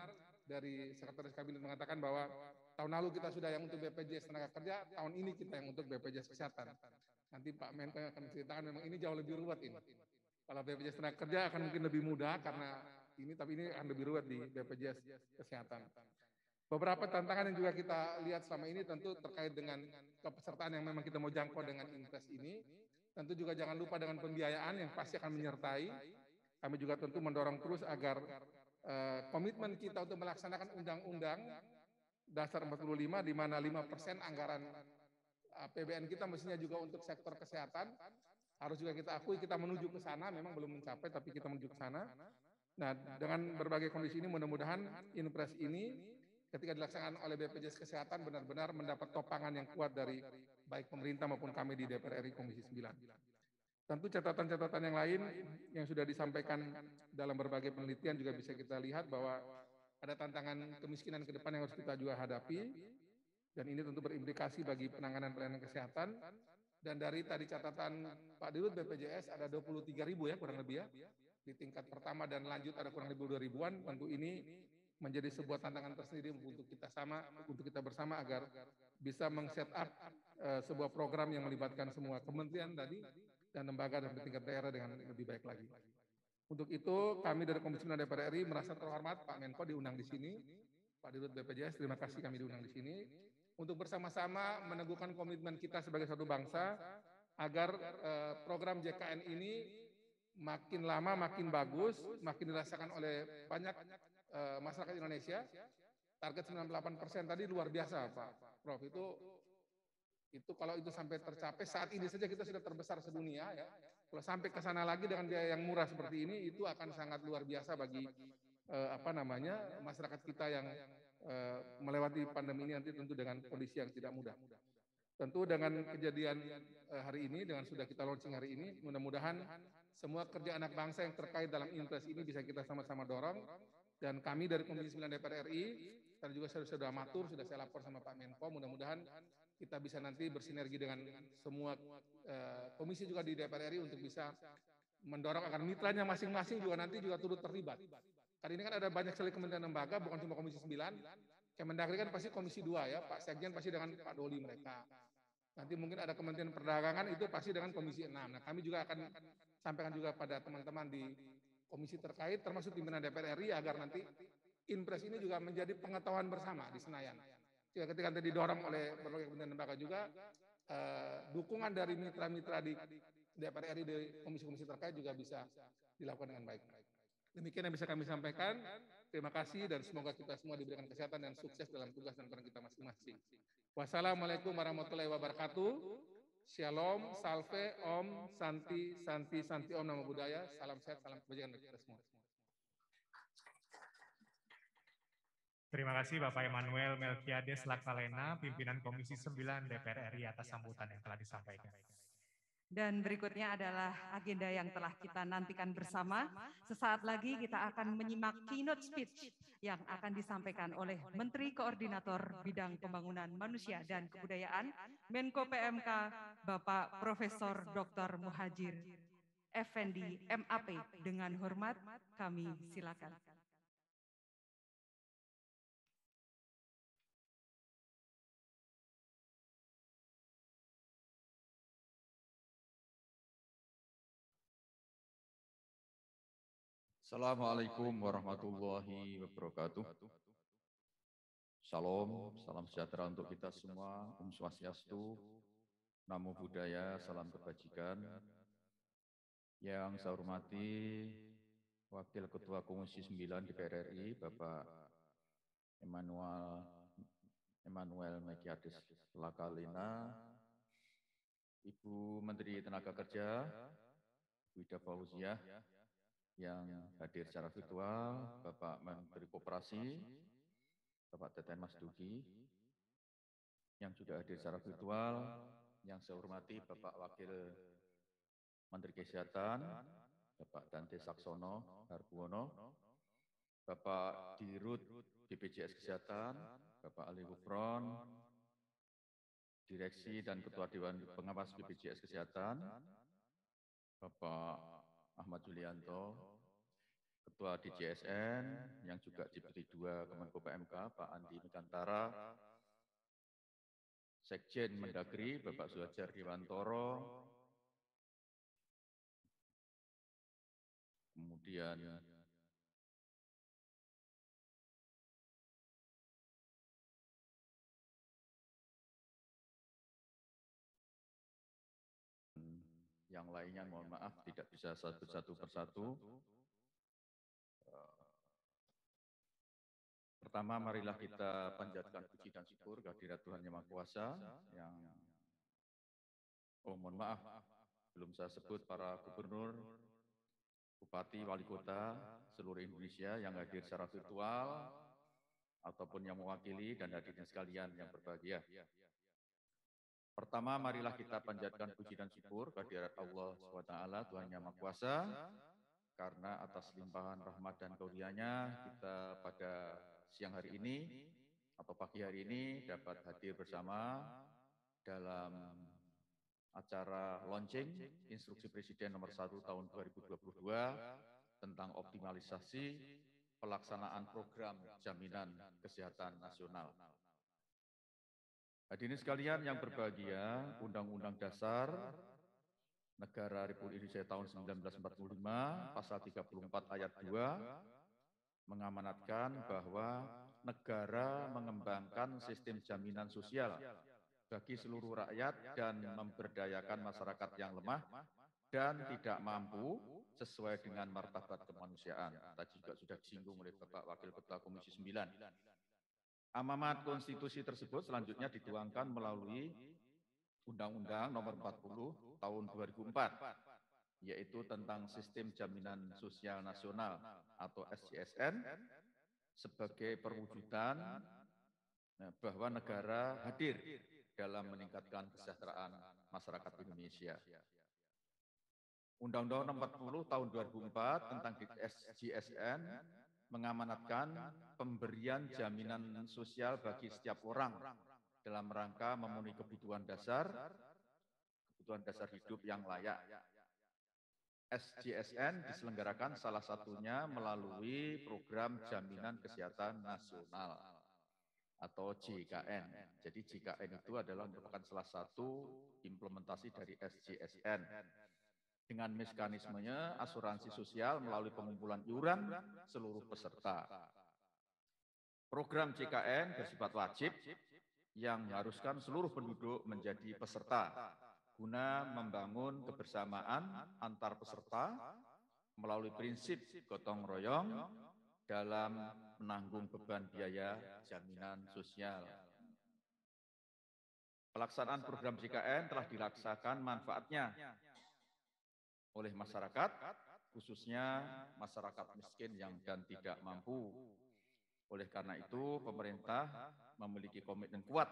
dari Sekretaris Kabinet mengatakan bahwa tahun lalu kita sudah yang untuk BPJS Tenaga Kerja, tahun ini kita yang untuk BPJS Kesehatan. Nanti Pak Menko yang akan menceritakan memang ini jauh lebih ruwet ini. Kalau BPJS Tenaga Kerja akan mungkin lebih mudah karena ini, tapi ini akan lebih ruwet di BPJS Kesehatan. Beberapa tantangan yang juga kita lihat selama ini tentu terkait dengan kepesertaan yang memang kita mau jangkau dengan Inpres ini. Tentu juga jangan lupa dengan pembiayaan yang pasti akan menyertai. Kami juga tentu mendorong terus agar komitmen kita untuk melaksanakan Undang-Undang Dasar 45 di mana 5% anggaran APBN kita mestinya juga untuk sektor kesehatan. Harus juga kita akui kita menuju ke sana, memang belum mencapai tapi kita menuju ke sana. Nah, dengan berbagai kondisi ini mudah-mudahan Inpres ini ketika dilaksanakan oleh BPJS Kesehatan benar-benar mendapat topangan yang kuat dari baik pemerintah maupun kami di DPR RI Komisi 9. Tentu catatan-catatan yang lain yang sudah disampaikan dalam berbagai penelitian juga bisa kita lihat bahwa ada tantangan kemiskinan ke depan yang harus kita juga hadapi, dan ini tentu berimplikasi bagi penanganan pelayanan kesehatan. Dan dari tadi catatan Pak Dirut BPJS ada 23.000 ya kurang lebih ya, di tingkat pertama dan lanjut ada kurang lebih 2.000-an. Tentu ini menjadi sebuah tantangan tersendiri untuk kita bersama agar bisa meng-set up sebuah program yang melibatkan semua kementerian tadi dan lembaga dan tingkat daerah dengan lebih baik lagi. Untuk itu kami dari Komisi 9 DPR RI merasa terhormat Pak Menko diundang di sini, Pak Dirut BPJS terima kasih kami diundang di sini untuk bersama-sama meneguhkan komitmen kita sebagai satu bangsa agar program JKN ini makin lama makin bagus, makin dirasakan oleh banyak masyarakat Indonesia. Target 98% tadi luar biasa Pak Prof. Itu kalau itu sampai tercapai saat ini saja kita sudah terbesar sedunia ya. Kalau sampai ke sana lagi dengan biaya yang murah seperti ini itu akan sangat luar biasa bagi masyarakat kita yang melewati pandemi ini nanti tentu dengan kondisi yang tidak mudah. Tentu dengan kejadian hari ini, dengan sudah kita launching hari ini, mudah-mudahan semua kerja anak bangsa yang terkait dalam Inpres ini bisa kita sama-sama dorong. Dan kami dari Komisi 9 DPR RI, tadi juga sudah matur, sudah saya lapor sama Pak Menko, mudah-mudahan kita bisa nanti bersinergi dengan semua komisi juga di DPR RI untuk bisa mendorong agar mitranya masing-masing juga nanti juga turut terlibat. Karena ini kan ada banyak sekali kementerian lembaga, bukan cuma Komisi 9, Kemendagri kan pasti Komisi 2 ya, Pak Sekjen pasti dengan Pak Doli mereka. Nanti mungkin ada Kementerian Perdagangan itu pasti dengan Komisi 6. Nah kami juga akan sampaikan juga pada teman-teman di komisi terkait termasuk pimpinan DPR RI agar nanti Inpres ini juga menjadi pengetahuan bersama di Senayan. Jika ketika nanti didorong oleh berbagai kementerian lembaga juga dukungan dari mitra-mitra di DPR RI di komisi-komisi terkait juga bisa dilakukan dengan baik. Demikian yang bisa kami sampaikan. Terima kasih dan semoga kita semua diberikan kesehatan dan sukses dalam tugas dan peran kita masing-masing. Wassalamualaikum warahmatullahi wabarakatuh. Shalom, salve, om, santi, santi, santi, om, namo buddhaya. Salam sehat, salam kebajikan bagi kita semua. Terima kasih Bapak Emmanuel Melkiades Laksalena, pimpinan Komisi 9 DPR RI atas sambutan yang telah disampaikan. Dan berikutnya adalah agenda yang telah kita nantikan bersama. Sesaat lagi kita akan menyimak keynote speech yang akan disampaikan oleh Menteri Koordinator Bidang Pembangunan Manusia dan Kebudayaan, Menko PMK, Bapak Profesor Dr. Muhajir Effendi, MAP. Dengan hormat kami silakan. Assalamualaikum warahmatullahi wabarakatuh. Salam, salam sejahtera untuk kita semua. Om Swastiastu, Namo Buddhaya, salam kebajikan. Yang saya hormati Wakil Ketua Komisi 9 DPR RI, Bapak Emmanuel Melkiades Laksalena, Ibu Menteri Tenaga Kerja, Bu Ida Fauziah, yang hadir secara virtual, Bapak Menteri Koperasi, Bapak Teten Mas Duki, yang juga hadir secara virtual, yang saya hormati Bapak Wakil Menteri Kesehatan, Bapak Dante Saksono Harbuono, Bapak Dirut BPJS Kesehatan, Bapak Ali Gufron, Direksi dan Ketua Dewan Pengawas BPJS Kesehatan, Bapak Ahmad Julianto, Ketua DJSN, yang juga Deputi 2 Kemenko PMK, Pak Andi Megantara, Sekjen Mendagri, Bapak Suhajar Dewantoro, kemudian yang lainnya, mohon maaf tidak bisa satu persatu. Pertama, marilah kita panjatkan puji dan syukur kehadirat Tuhan Yang Maha Kuasa yang, mohon maaf, belum saya sebut para gubernur, bupati, wali kota seluruh Indonesia yang hadir secara virtual ataupun yang mewakili dan hadirin sekalian yang berbahagia. Pertama, marilah kita panjatkan puji dan syukur kehadirat Allah SWT, Tuhan Yang Maha Kuasa, karena atas limpahan rahmat dan karunia-Nya kita pada siang hari ini atau pagi hari ini dapat hadir bersama dalam acara launching Instruksi Presiden Nomor 1 Tahun 2022 tentang optimalisasi pelaksanaan program Jaminan Kesehatan Nasional. Hadirin sekalian yang berbahagia, Undang-Undang Dasar Negara Republik Indonesia tahun 1945, pasal 34 ayat 2, mengamanatkan bahwa negara mengembangkan sistem jaminan sosial bagi seluruh rakyat dan memberdayakan masyarakat yang lemah dan tidak mampu sesuai dengan martabat kemanusiaan. Tadi juga sudah disinggung oleh Bapak Wakil Ketua Komisi 9. Amanat konstitusi tersebut selanjutnya dituangkan melalui Undang-Undang Nomor 40 Tahun 2004, yaitu tentang Sistem Jaminan Sosial Nasional atau SJSN, sebagai perwujudan bahwa negara hadir dalam meningkatkan kesejahteraan masyarakat Indonesia. Undang-Undang Nomor 40 Tahun 2004 tentang SJSN mengamanatkan pemberian jaminan sosial bagi setiap orang dalam rangka memenuhi kebutuhan dasar hidup yang layak. SJSN diselenggarakan salah satunya melalui Program Jaminan Kesehatan Nasional atau JKN. Jadi JKN itu adalah merupakan salah satu implementasi dari SJSN. Dengan mekanismenya asuransi sosial melalui pengumpulan iuran seluruh peserta. Program JKN bersifat wajib yang mengharuskan seluruh penduduk menjadi peserta guna membangun kebersamaan antar peserta melalui prinsip gotong royong dalam menanggung beban biaya jaminan sosial. Pelaksanaan program JKN telah dirasakan manfaatnya oleh masyarakat, khususnya masyarakat miskin yang dan tidak mampu. Oleh karena itu, pemerintah memiliki komitmen kuat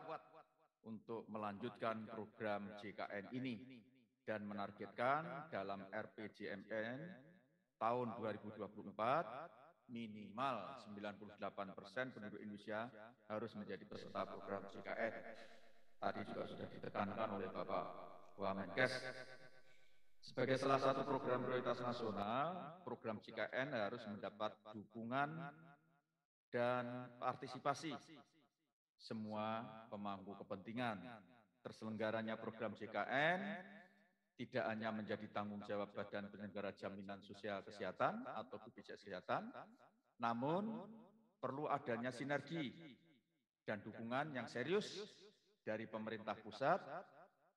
untuk melanjutkan program JKN ini dan menargetkan dalam RPJMN tahun 2024 minimal 98% penduduk Indonesia harus menjadi peserta program JKN. Tadi juga sudah ditekankan oleh Bapak Wamenkes. Sebagai salah satu program prioritas nasional, program JKN harus mendapat dukungan dan partisipasi semua pemangku kepentingan. Terselenggaranya program JKN tidak hanya menjadi tanggung jawab Badan Penyelenggara Jaminan Sosial Kesehatan atau BPJS Kesehatan, namun perlu adanya sinergi dan dukungan yang serius dari pemerintah pusat,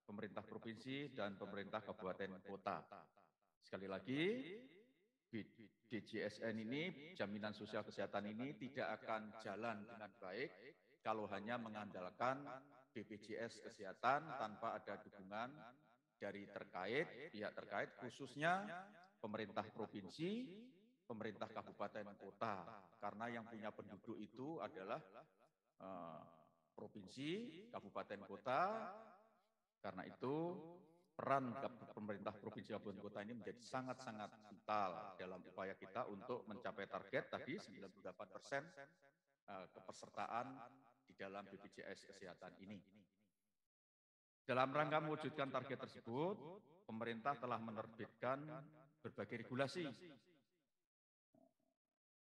pemerintah provinsi, dan pemerintah kabupaten kota. Sekali lagi, DJSN ini, jaminan sosial kesehatan ini tidak akan jalan dengan baik kalau hanya mengandalkan BPJS Kesehatan tanpa ada dukungan dari pihak terkait, khususnya pemerintah provinsi, pemerintah kabupaten kota. Karena yang punya penduduk itu adalah provinsi, kabupaten kota. Karena itu peran pemerintah provinsi kabupaten kota ini menjadi sangat-sangat vital dalam upaya kita untuk mencapai target tadi 98% kepesertaan di dalam BPJS Kesehatan ini. Dalam rangka mewujudkan target tersebut, pemerintah telah menerbitkan berbagai regulasi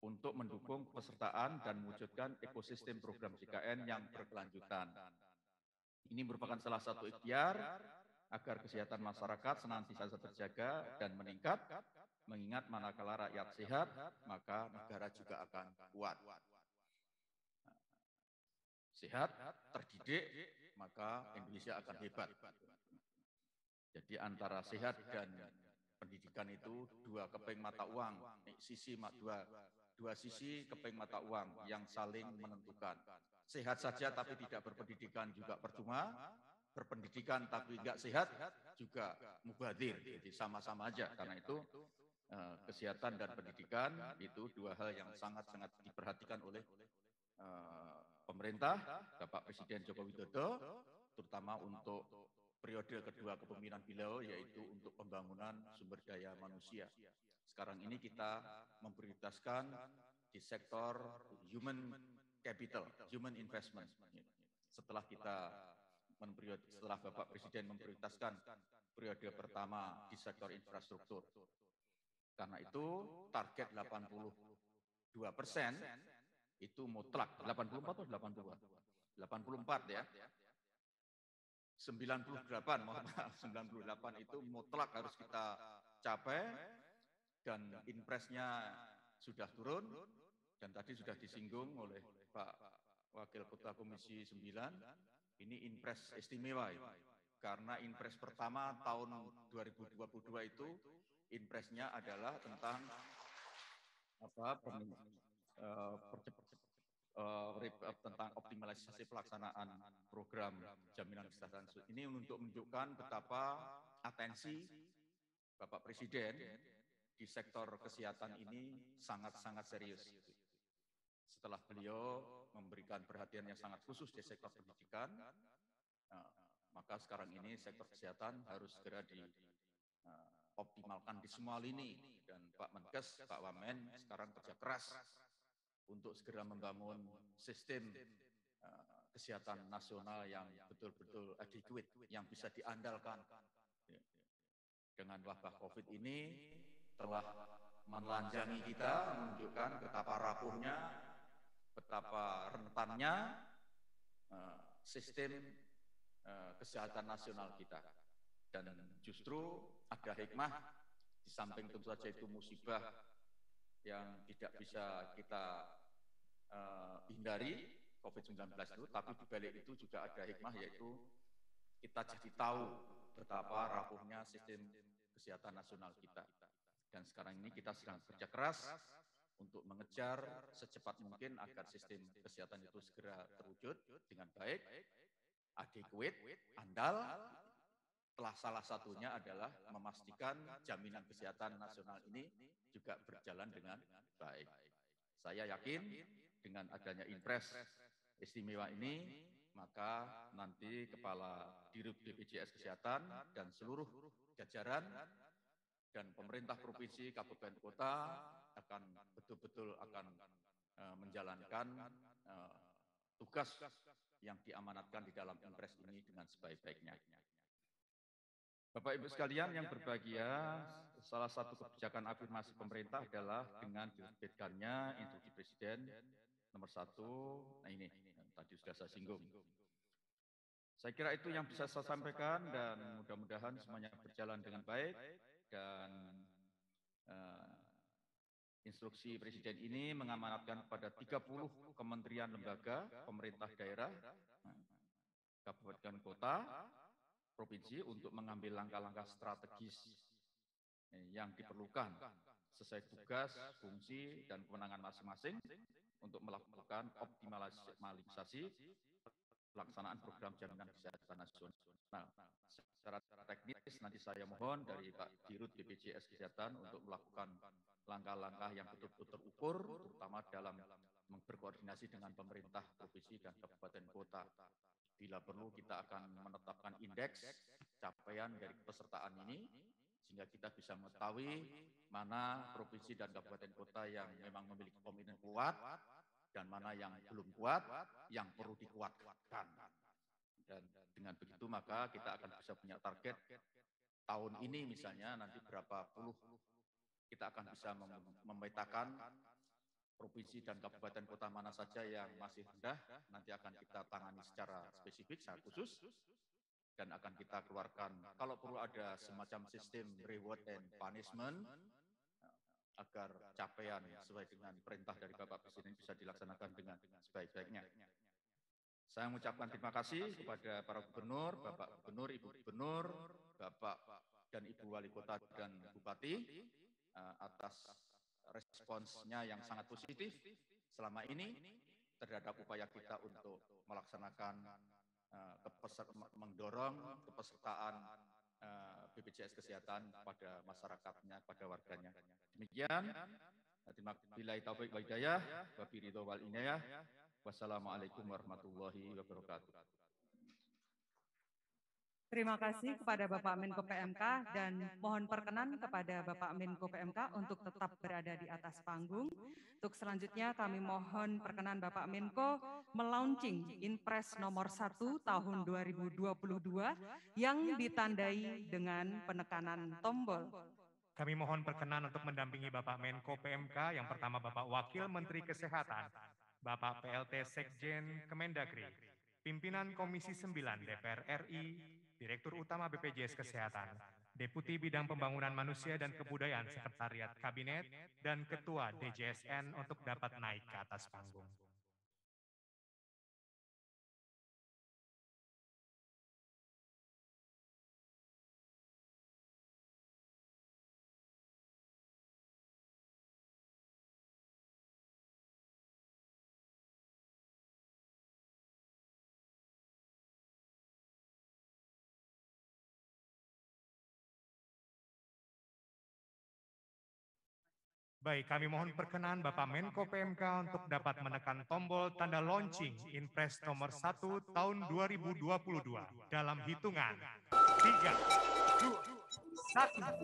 untuk mendukung pesertaan dan mewujudkan ekosistem program JKN yang berkelanjutan. Ini merupakan salah satu ikhtiar agar kesehatan masyarakat senantiasa terjaga dan meningkat, mengingat manakala rakyat sehat, maka negara juga akan kuat. Sehat, terdidik, maka Indonesia akan hebat. Jadi antara sehat dan pendidikan itu dua keping mata uang, dua sisi keping mata uang yang saling menentukan. Sehat saja tapi tidak berpendidikan juga percuma, berpendidikan tapi enggak sehat juga mubazir, jadi sama-sama aja. Karena itu kesehatan dan pendidikan itu dua hal yang sangat-sangat diperhatikan oleh pemerintah, Bapak Presiden Joko Widodo, terutama untuk periode kedua kepemimpinan beliau, yaitu untuk pembangunan sumber daya manusia. Sekarang ini kita memprioritaskan di sektor human capital, human investment. Setelah Bapak Presiden memprioritaskan periode pertama di sektor infrastruktur. Karena itu target 82% itu mutlak, 84 atau 82? 84 ya. 98, mohon maaf, 98 itu mutlak harus kita capai, dan impresnya sudah turun, dan tadi sudah disinggung oleh Pak Wakil Ketua Komisi 9, ini impres istimewa ya. Karena impres pertama tahun 2022 itu impresnya adalah tentang tentang optimalisasi pelaksanaan program jaminan kesehatan. Ini untuk menunjukkan betapa atensi Bapak Presiden di sektor kesehatan ini sangat-sangat serius. Setelah beliau memberikan perhatian yang sangat khusus di sektor pendidikan, maka sekarang ini sektor kesehatan harus segera dioptimalkan di semua lini. Dan Pak Menkes, Pak Wamen sekarang kerja keras untuk segera membangun sistem kesehatan nasional yang betul-betul adequate, yang bisa diandalkan. Dengan wabah COVID ini telah menelanjangi kita, menunjukkan betapa rapuhnya, betapa rentannya sistem kesehatan nasional kita. Dan justru ada hikmah, di samping tentu saja itu musibah yang tidak bisa kita hindari, COVID-19 itu, tapi di balik itu juga ada hikmah, yaitu kita jadi tahu betapa rapuhnya sistem kesehatan nasional kita. Dan sekarang ini kita sedang bekerja keras untuk mengejar secepat mungkin agar sistem kesehatan itu segera terwujud dengan baik, adequate, andal. Telah salah satunya adalah memastikan jaminan kesehatan nasional ini juga berjalan dengan baik. Saya yakin dengan adanya impres istimewa ini, maka nanti Kepala Dirut BPJS Kesehatan dan seluruh jajaran dan pemerintah provinsi, kabupaten, kota akan betul-betul menjalankan tugas yang diamanatkan di dalam impres ini dengan sebaik-baiknya. Bapak Ibu sekalian yang berbahagia, salah satu kebijakan afirmasi pemerintah adalah dengan diterbitkannya Instruksi Presiden nomor 1, nah ini tadi sudah saya singgung. Saya kira itu yang bisa saya sampaikan, dan mudah-mudahan semuanya berjalan dengan baik. Dan Instruksi Presiden ini mengamanatkan kepada 30 kementerian lembaga, pemerintah daerah, kabupaten kota, provinsi untuk mengambil langkah-langkah strategis yang diperlukan sesuai tugas, fungsi, dan kewenangan masing-masing untuk melakukan optimalisasi pelaksanaan program jaminan kesehatan nasional. Secara teknis nanti saya mohon dari Pak Dirut BPJS Kesehatan untuk melakukan langkah langkah-langkah yang betul-betul terukur, terutama dalam berkoordinasi dengan pemerintah provinsi dan kabupaten kota. Bila perlu kita akan menetapkan indeks capaian dari kepesertaan ini, sehingga kita bisa mengetahui mana provinsi dan kabupaten kota yang memang memiliki komitmen kuat, dan mana yang belum kuat, yang perlu dikuatkan. Dan dengan begitu maka kita akan bisa punya target tahun ini misalnya nanti berapa puluh kita akan bisa memetakan provinsi dan kabupaten kota mana saja yang masih rendah, nanti akan kita tangani secara spesifik, secara khusus, dan akan kita keluarkan kalau perlu ada semacam sistem reward and punishment agar capaian sesuai dengan perintah dari Bapak Presiden bisa dilaksanakan dengan sebaik-baiknya. Saya mengucapkan terima kasih kepada para gubernur, Bapak Gubernur, Ibu Gubernur, Bapak dan Ibu Wali Kota dan Bupati atas responsnya yang sangat positif selama ini terhadap upaya kita untuk melaksanakan mendorong kepesertaan BPJS Kesehatan pada masyarakatnya, pada warganya. Demikian, billahi taufiq wal hidayah, wa bi ridho wal inayah. Wassalamualaikum warahmatullahi wabarakatuh. Terima kasih kepada Bapak Menko PMK dan mohon perkenan kepada Bapak Menko PMK untuk tetap berada di atas panggung. Untuk selanjutnya kami mohon perkenan Bapak Menko melaunching Inpres nomor 1 tahun 2022 yang ditandai dengan penekanan tombol. Kami mohon perkenan untuk mendampingi Bapak Menko PMK, yang pertama Bapak Wakil Menteri Kesehatan, Bapak PLT Sekjen Kemendagri, Pimpinan Komisi 9 DPR RI, Direktur Utama BPJS Kesehatan, Deputi Bidang Pembangunan Manusia dan Kebudayaan Sekretariat Kabinet, dan Ketua DJSN untuk dapat naik ke atas panggung. Baik, kami mohon perkenan Bapak Menko PMK untuk dapat menekan tombol tanda launching Inpres nomor 1 tahun 2022 dalam hitungan 3, 2, 1.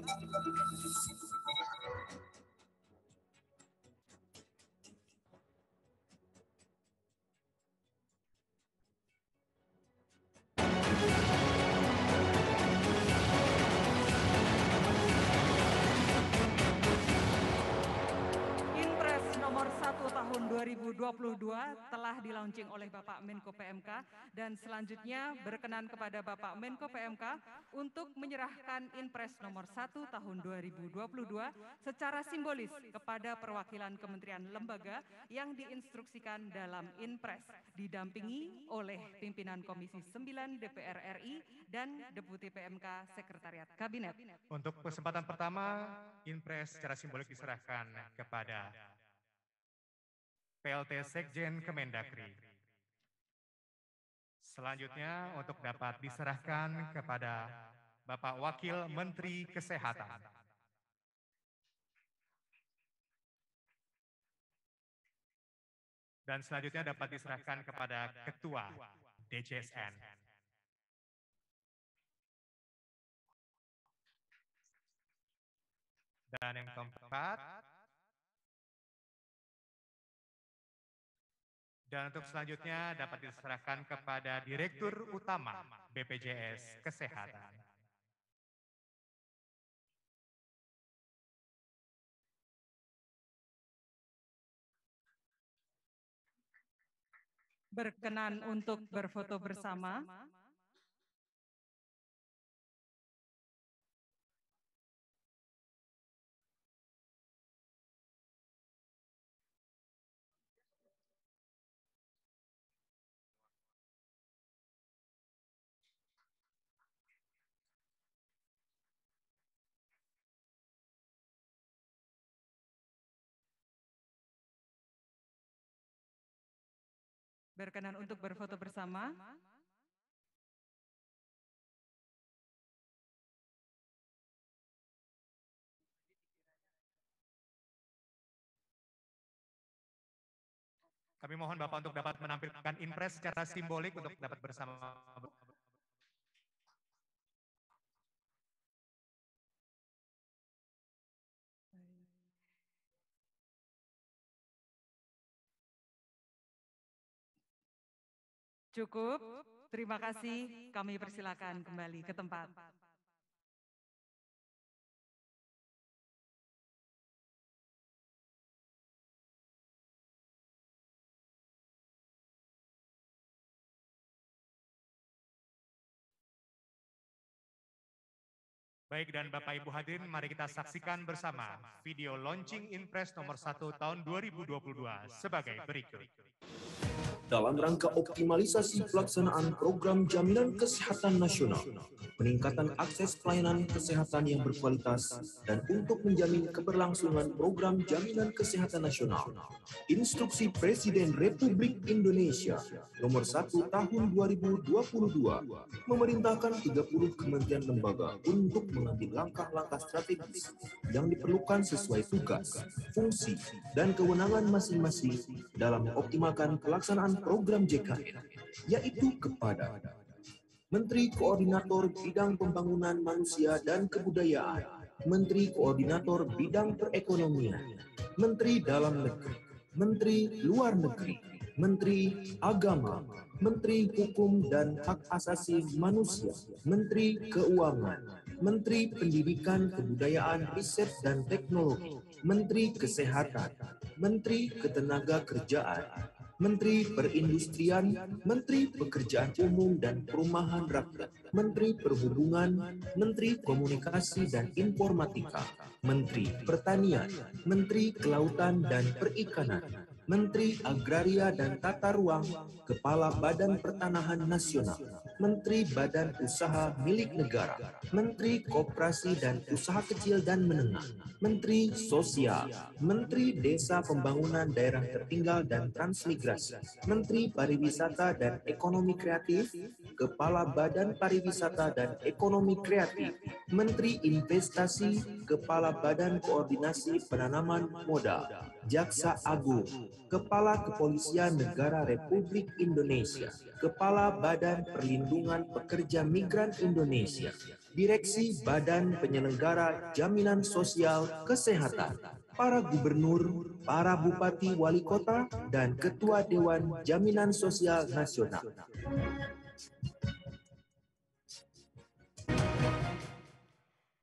Tahun 2022 telah dilaunching oleh Bapak Menko PMK dan selanjutnya berkenan kepada Bapak Menko PMK untuk menyerahkan Inpres nomor 1 tahun 2022 secara simbolis kepada perwakilan kementerian lembaga yang diinstruksikan dalam Inpres, didampingi oleh pimpinan Komisi 9 DPR RI dan Deputi PMK Sekretariat Kabinet. Untuk kesempatan pertama, Inpres secara simbolik diserahkan kepada PLT Sekjen Kemendagri. Selanjutnya untuk dapat diserahkan kepada Bapak Wakil Menteri Kesehatan. Dan selanjutnya dapat diserahkan kepada Ketua DJSN. Dan yang keempat, dan untuk selanjutnya dapat diserahkan kepada Direktur Utama BPJS Kesehatan. Berkenan untuk berfoto bersama. Berkenan untuk berfoto bersama. Kami mohon Bapak untuk dapat menampilkan impres secara simbolik untuk dapat bersama. Cukup, terima kasih. Kami persilakan kembali ke tempat. Baik, dan Bapak Ibu hadirin, mari kita saksikan bersama video launching Inpres nomor 1 tahun 2022 sebagai berikut. Dalam rangka optimalisasi pelaksanaan program jaminan kesehatan nasional, peningkatan akses pelayanan kesehatan yang berkualitas, dan untuk menjamin keberlangsungan program jaminan kesehatan nasional, Instruksi Presiden Republik Indonesia Nomor 1 Tahun 2022 memerintahkan 30 kementerian lembaga untuk mengambil langkah-langkah strategis yang diperlukan sesuai tugas, fungsi, dan kewenangan masing-masing dalam mengoptimalkan pelaksanaan program JKN, yaitu kepada Menteri Koordinator Bidang Pembangunan Manusia dan Kebudayaan, Menteri Koordinator Bidang Perekonomian, Menteri Dalam Negeri, Menteri Luar Negeri, Menteri Agama, Menteri Hukum dan Hak Asasi Manusia, Menteri Keuangan, Menteri Pendidikan, Kebudayaan, Riset dan Teknologi, Menteri Kesehatan, Menteri Ketenagakerjaan, Menteri Perindustrian, Menteri Pekerjaan Umum dan Perumahan Rakyat, Menteri Perhubungan, Menteri Komunikasi dan Informatika, Menteri Pertanian, Menteri Kelautan dan Perikanan, Menteri Agraria dan Tata Ruang, Kepala Badan Pertanahan Nasional, Menteri Badan Usaha Milik Negara, Menteri Koperasi dan Usaha Kecil dan Menengah, Menteri Sosial, Menteri Desa Pembangunan Daerah Tertinggal dan Transmigrasi, Menteri Pariwisata dan Ekonomi Kreatif, Kepala Badan Pariwisata dan Ekonomi Kreatif, Menteri Investasi, Kepala Badan Koordinasi Penanaman Modal, Jaksa Agung, Kepala Kepolisian Negara Republik Indonesia, Kepala Badan Perlindungan Pekerja Migran Indonesia, Direksi Badan Penyelenggara Jaminan Sosial Kesehatan, para gubernur, para bupati wali kota, dan Ketua Dewan Jaminan Sosial Nasional.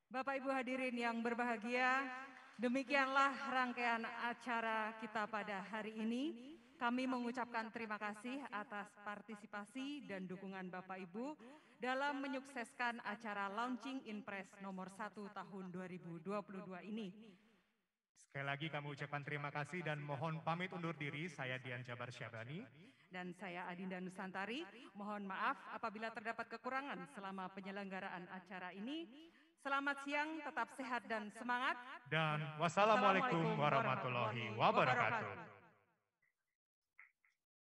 Bapak Ibu hadirin yang berbahagia, demikianlah rangkaian acara kita pada hari ini. Kami mengucapkan terima kasih atas partisipasi dan dukungan Bapak Ibu dalam menyukseskan acara launching Inpres nomor 1 tahun 2022 ini. Sekali lagi kami ucapkan terima kasih dan mohon pamit undur diri. Saya Dian Jabar Syabani. Dan saya Adinda Nusantari. Mohon maaf apabila terdapat kekurangan selama penyelenggaraan acara ini. Selamat siang, tetap sehat dan semangat. Dan wassalamualaikum warahmatullahi wabarakatuh.